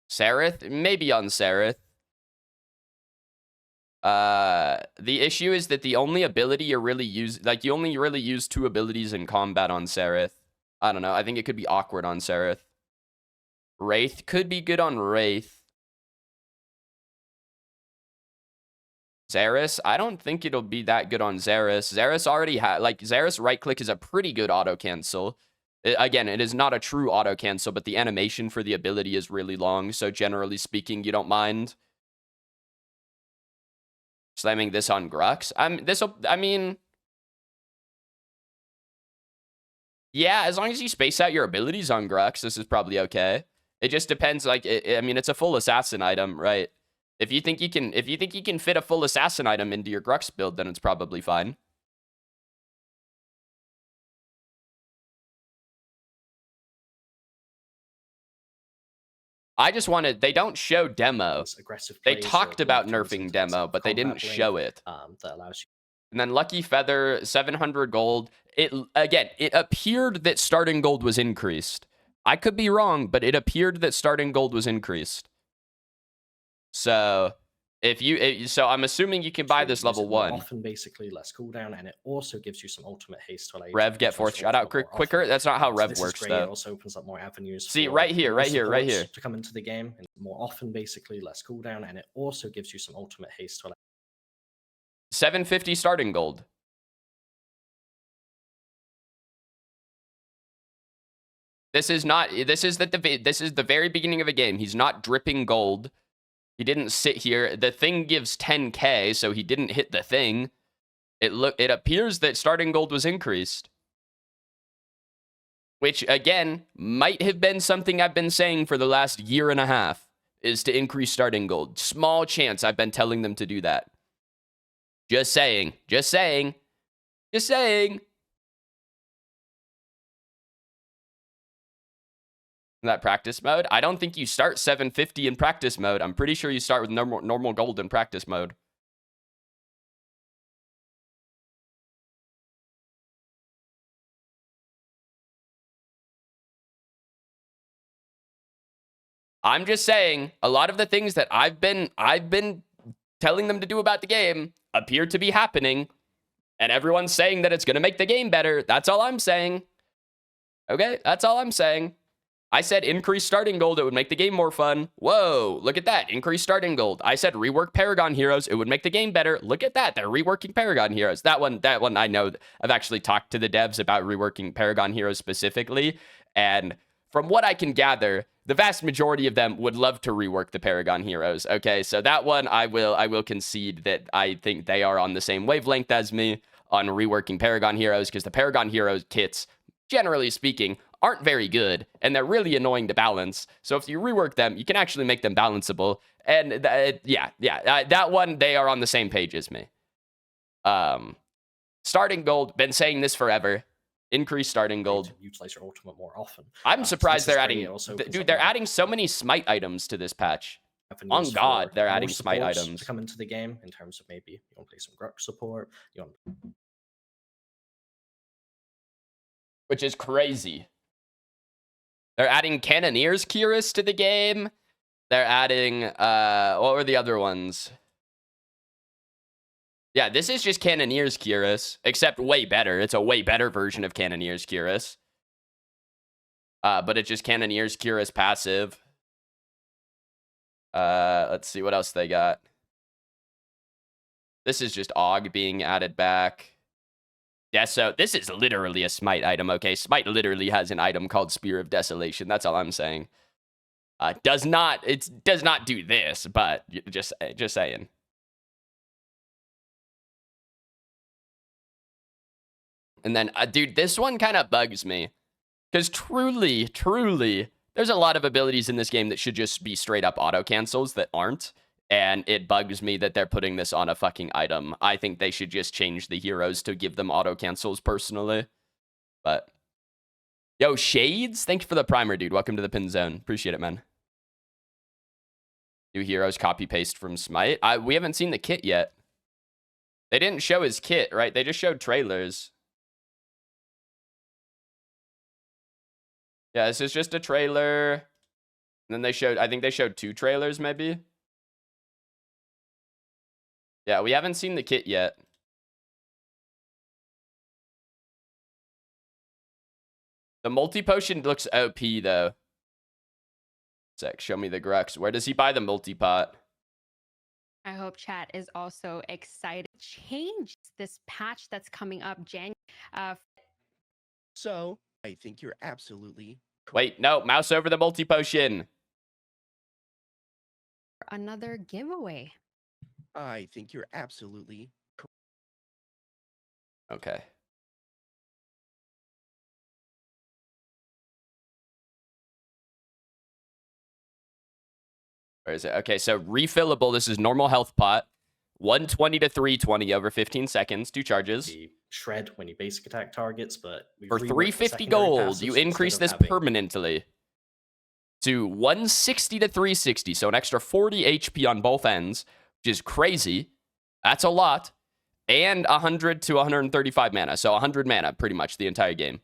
[SPEAKER 1] Sereth? Maybe on Sereth. The issue is that the only ability you really use, like, you only really use 2 abilities in combat on Sereth. I don't know. I think it could be awkward on Sereth. Wraith could be good on Wraith. Xeris, I don't think it'll be that good on Xeris. Xeris already had, like, Xeris right click is a pretty good auto cancel. Again, it is not a true auto cancel, but the animation for the ability is really long. So generally speaking, you don't mind slamming this on Grux. Yeah, as long as you space out your abilities on Grux, this is probably okay. It just depends. Like, I mean, it's a full assassin item, right? If you think you can fit a full assassin item into your Grux build, then it's probably fine. I just wanted, they don't show demo. They talked about nerfing demo, but they didn't show it.
[SPEAKER 3] That allows you.
[SPEAKER 1] And then Lucky Feather, 700 gold. It appeared that starting gold was increased. I could be wrong, but it appeared that starting gold was increased. So so I'm assuming you can buy this level 1.
[SPEAKER 3] Often basically less cooldown, and it also gives you some ultimate haste to allow you
[SPEAKER 1] Rev get 4th shot out quicker. That's not how Rev works though.
[SPEAKER 3] It also opens up more avenues.
[SPEAKER 1] See, right here
[SPEAKER 3] to come into the game, and more often basically less cooldown, and it also gives you some ultimate haste to allow
[SPEAKER 1] 750 starting gold. This is the very beginning of a game. He's not dripping gold. He didn't sit here. The thing gives 10k, so he didn't hit the thing. It appears that starting gold was increased. Which, again, might have been something I've been saying for the last year and a half, is to increase starting gold. Small chance I've been telling them to do that. Just saying. Just saying. Just saying. That practice mode? I don't think you start 750 in practice mode. I'm pretty sure you start with normal gold in practice mode. I'm just saying, a lot of the things that I've been telling them to do about the game appear to be happening, and everyone's saying that it's going to make the game better. That's all I'm saying. Okay? That's all I'm saying. I said increase starting gold, it would make the game more fun. Whoa, look at that, increase starting gold. I said rework Paragon Heroes, it would make the game better. Look at that, they're reworking Paragon Heroes. That one I know. I've actually talked to the devs about reworking Paragon Heroes specifically, and from what I can gather, the vast majority of them would love to rework the Paragon Heroes. Okay, so that one I will concede that I think they are on the same wavelength as me on reworking Paragon Heroes, because the Paragon Heroes kits, generally speaking, aren't very good, and they're really annoying to balance. So if you rework them, you can actually make them balanceable. And that one, they are on the same page as me. Starting gold, been saying this forever. Increase starting gold.
[SPEAKER 3] Utilize your ultimate more often.
[SPEAKER 1] I'm surprised
[SPEAKER 3] so
[SPEAKER 1] they're adding. Dude, they're adding so many smite items to this patch. On God, they're adding smite items
[SPEAKER 3] to come into the game in terms of maybe you want to play some Grux support.
[SPEAKER 1] Which is crazy. They're adding Cannoneers Cuirass to the game. They're adding what were the other ones? Yeah, this is just Cannoneers Cuirass, except way better. It's a way better version of Cannoneers Cuirass. But it's just Cannoneers Cuirass passive. Let's see what else they got. This is just AUG being added back. Yeah, so this is literally a smite item, okay? Smite literally has an item called Spear of Desolation. That's all I'm saying. It does not do this, but just saying. And then, dude, this one kind of bugs me. Because truly, there's a lot of abilities in this game that should just be straight up auto cancels that aren't. And it bugs me that they're putting this on a fucking item. I think they should just change the heroes to give them auto cancels personally. But, yo, Shades, thanks for the primer, dude. Welcome to the pin zone. Appreciate it, man. New heroes copy paste from Smite. We haven't seen the kit yet. They didn't show his kit, right? They just showed trailers. Yeah, this is just a trailer. And then they showed, I think they showed 2 trailers, maybe. Yeah, we haven't seen the kit yet. The multi-potion looks OP, though. Sec, show me the Grux. Where does he buy the multi-pot?
[SPEAKER 5] I hope chat is also excited. Change this patch that's coming up January.
[SPEAKER 2] So, I think you're absolutely...
[SPEAKER 1] Wait, no, mouse over the multi-potion.
[SPEAKER 5] Another giveaway.
[SPEAKER 2] I think you're absolutely correct.
[SPEAKER 1] Okay. Where is it? Okay, so refillable. This is normal health pot. 120 to 320 over 15 seconds. 2 charges.
[SPEAKER 3] The shred when you basic attack targets, but
[SPEAKER 1] for 350 gold, you increase this permanently to 160 to 360. So an extra 40 HP on both ends, which is crazy. That's a lot. And 100 to 135 mana. So 100 mana pretty much the entire game.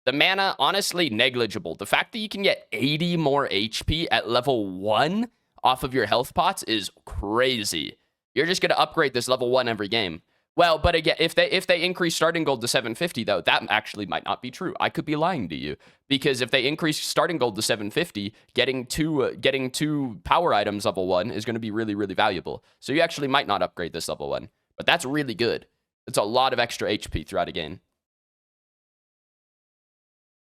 [SPEAKER 1] The mana, honestly, negligible. The fact that you can get 80 more HP at level 1 off of your health pots is crazy. You're just going to upgrade this level 1 every game. Well, but again, if they increase starting gold to 750, though, that actually might not be true. I could be lying to you. Because if they increase starting gold to 750, getting two power items level 1 is going to be really, really valuable. So you actually might not upgrade this level 1. But that's really good. It's a lot of extra HP throughout a game.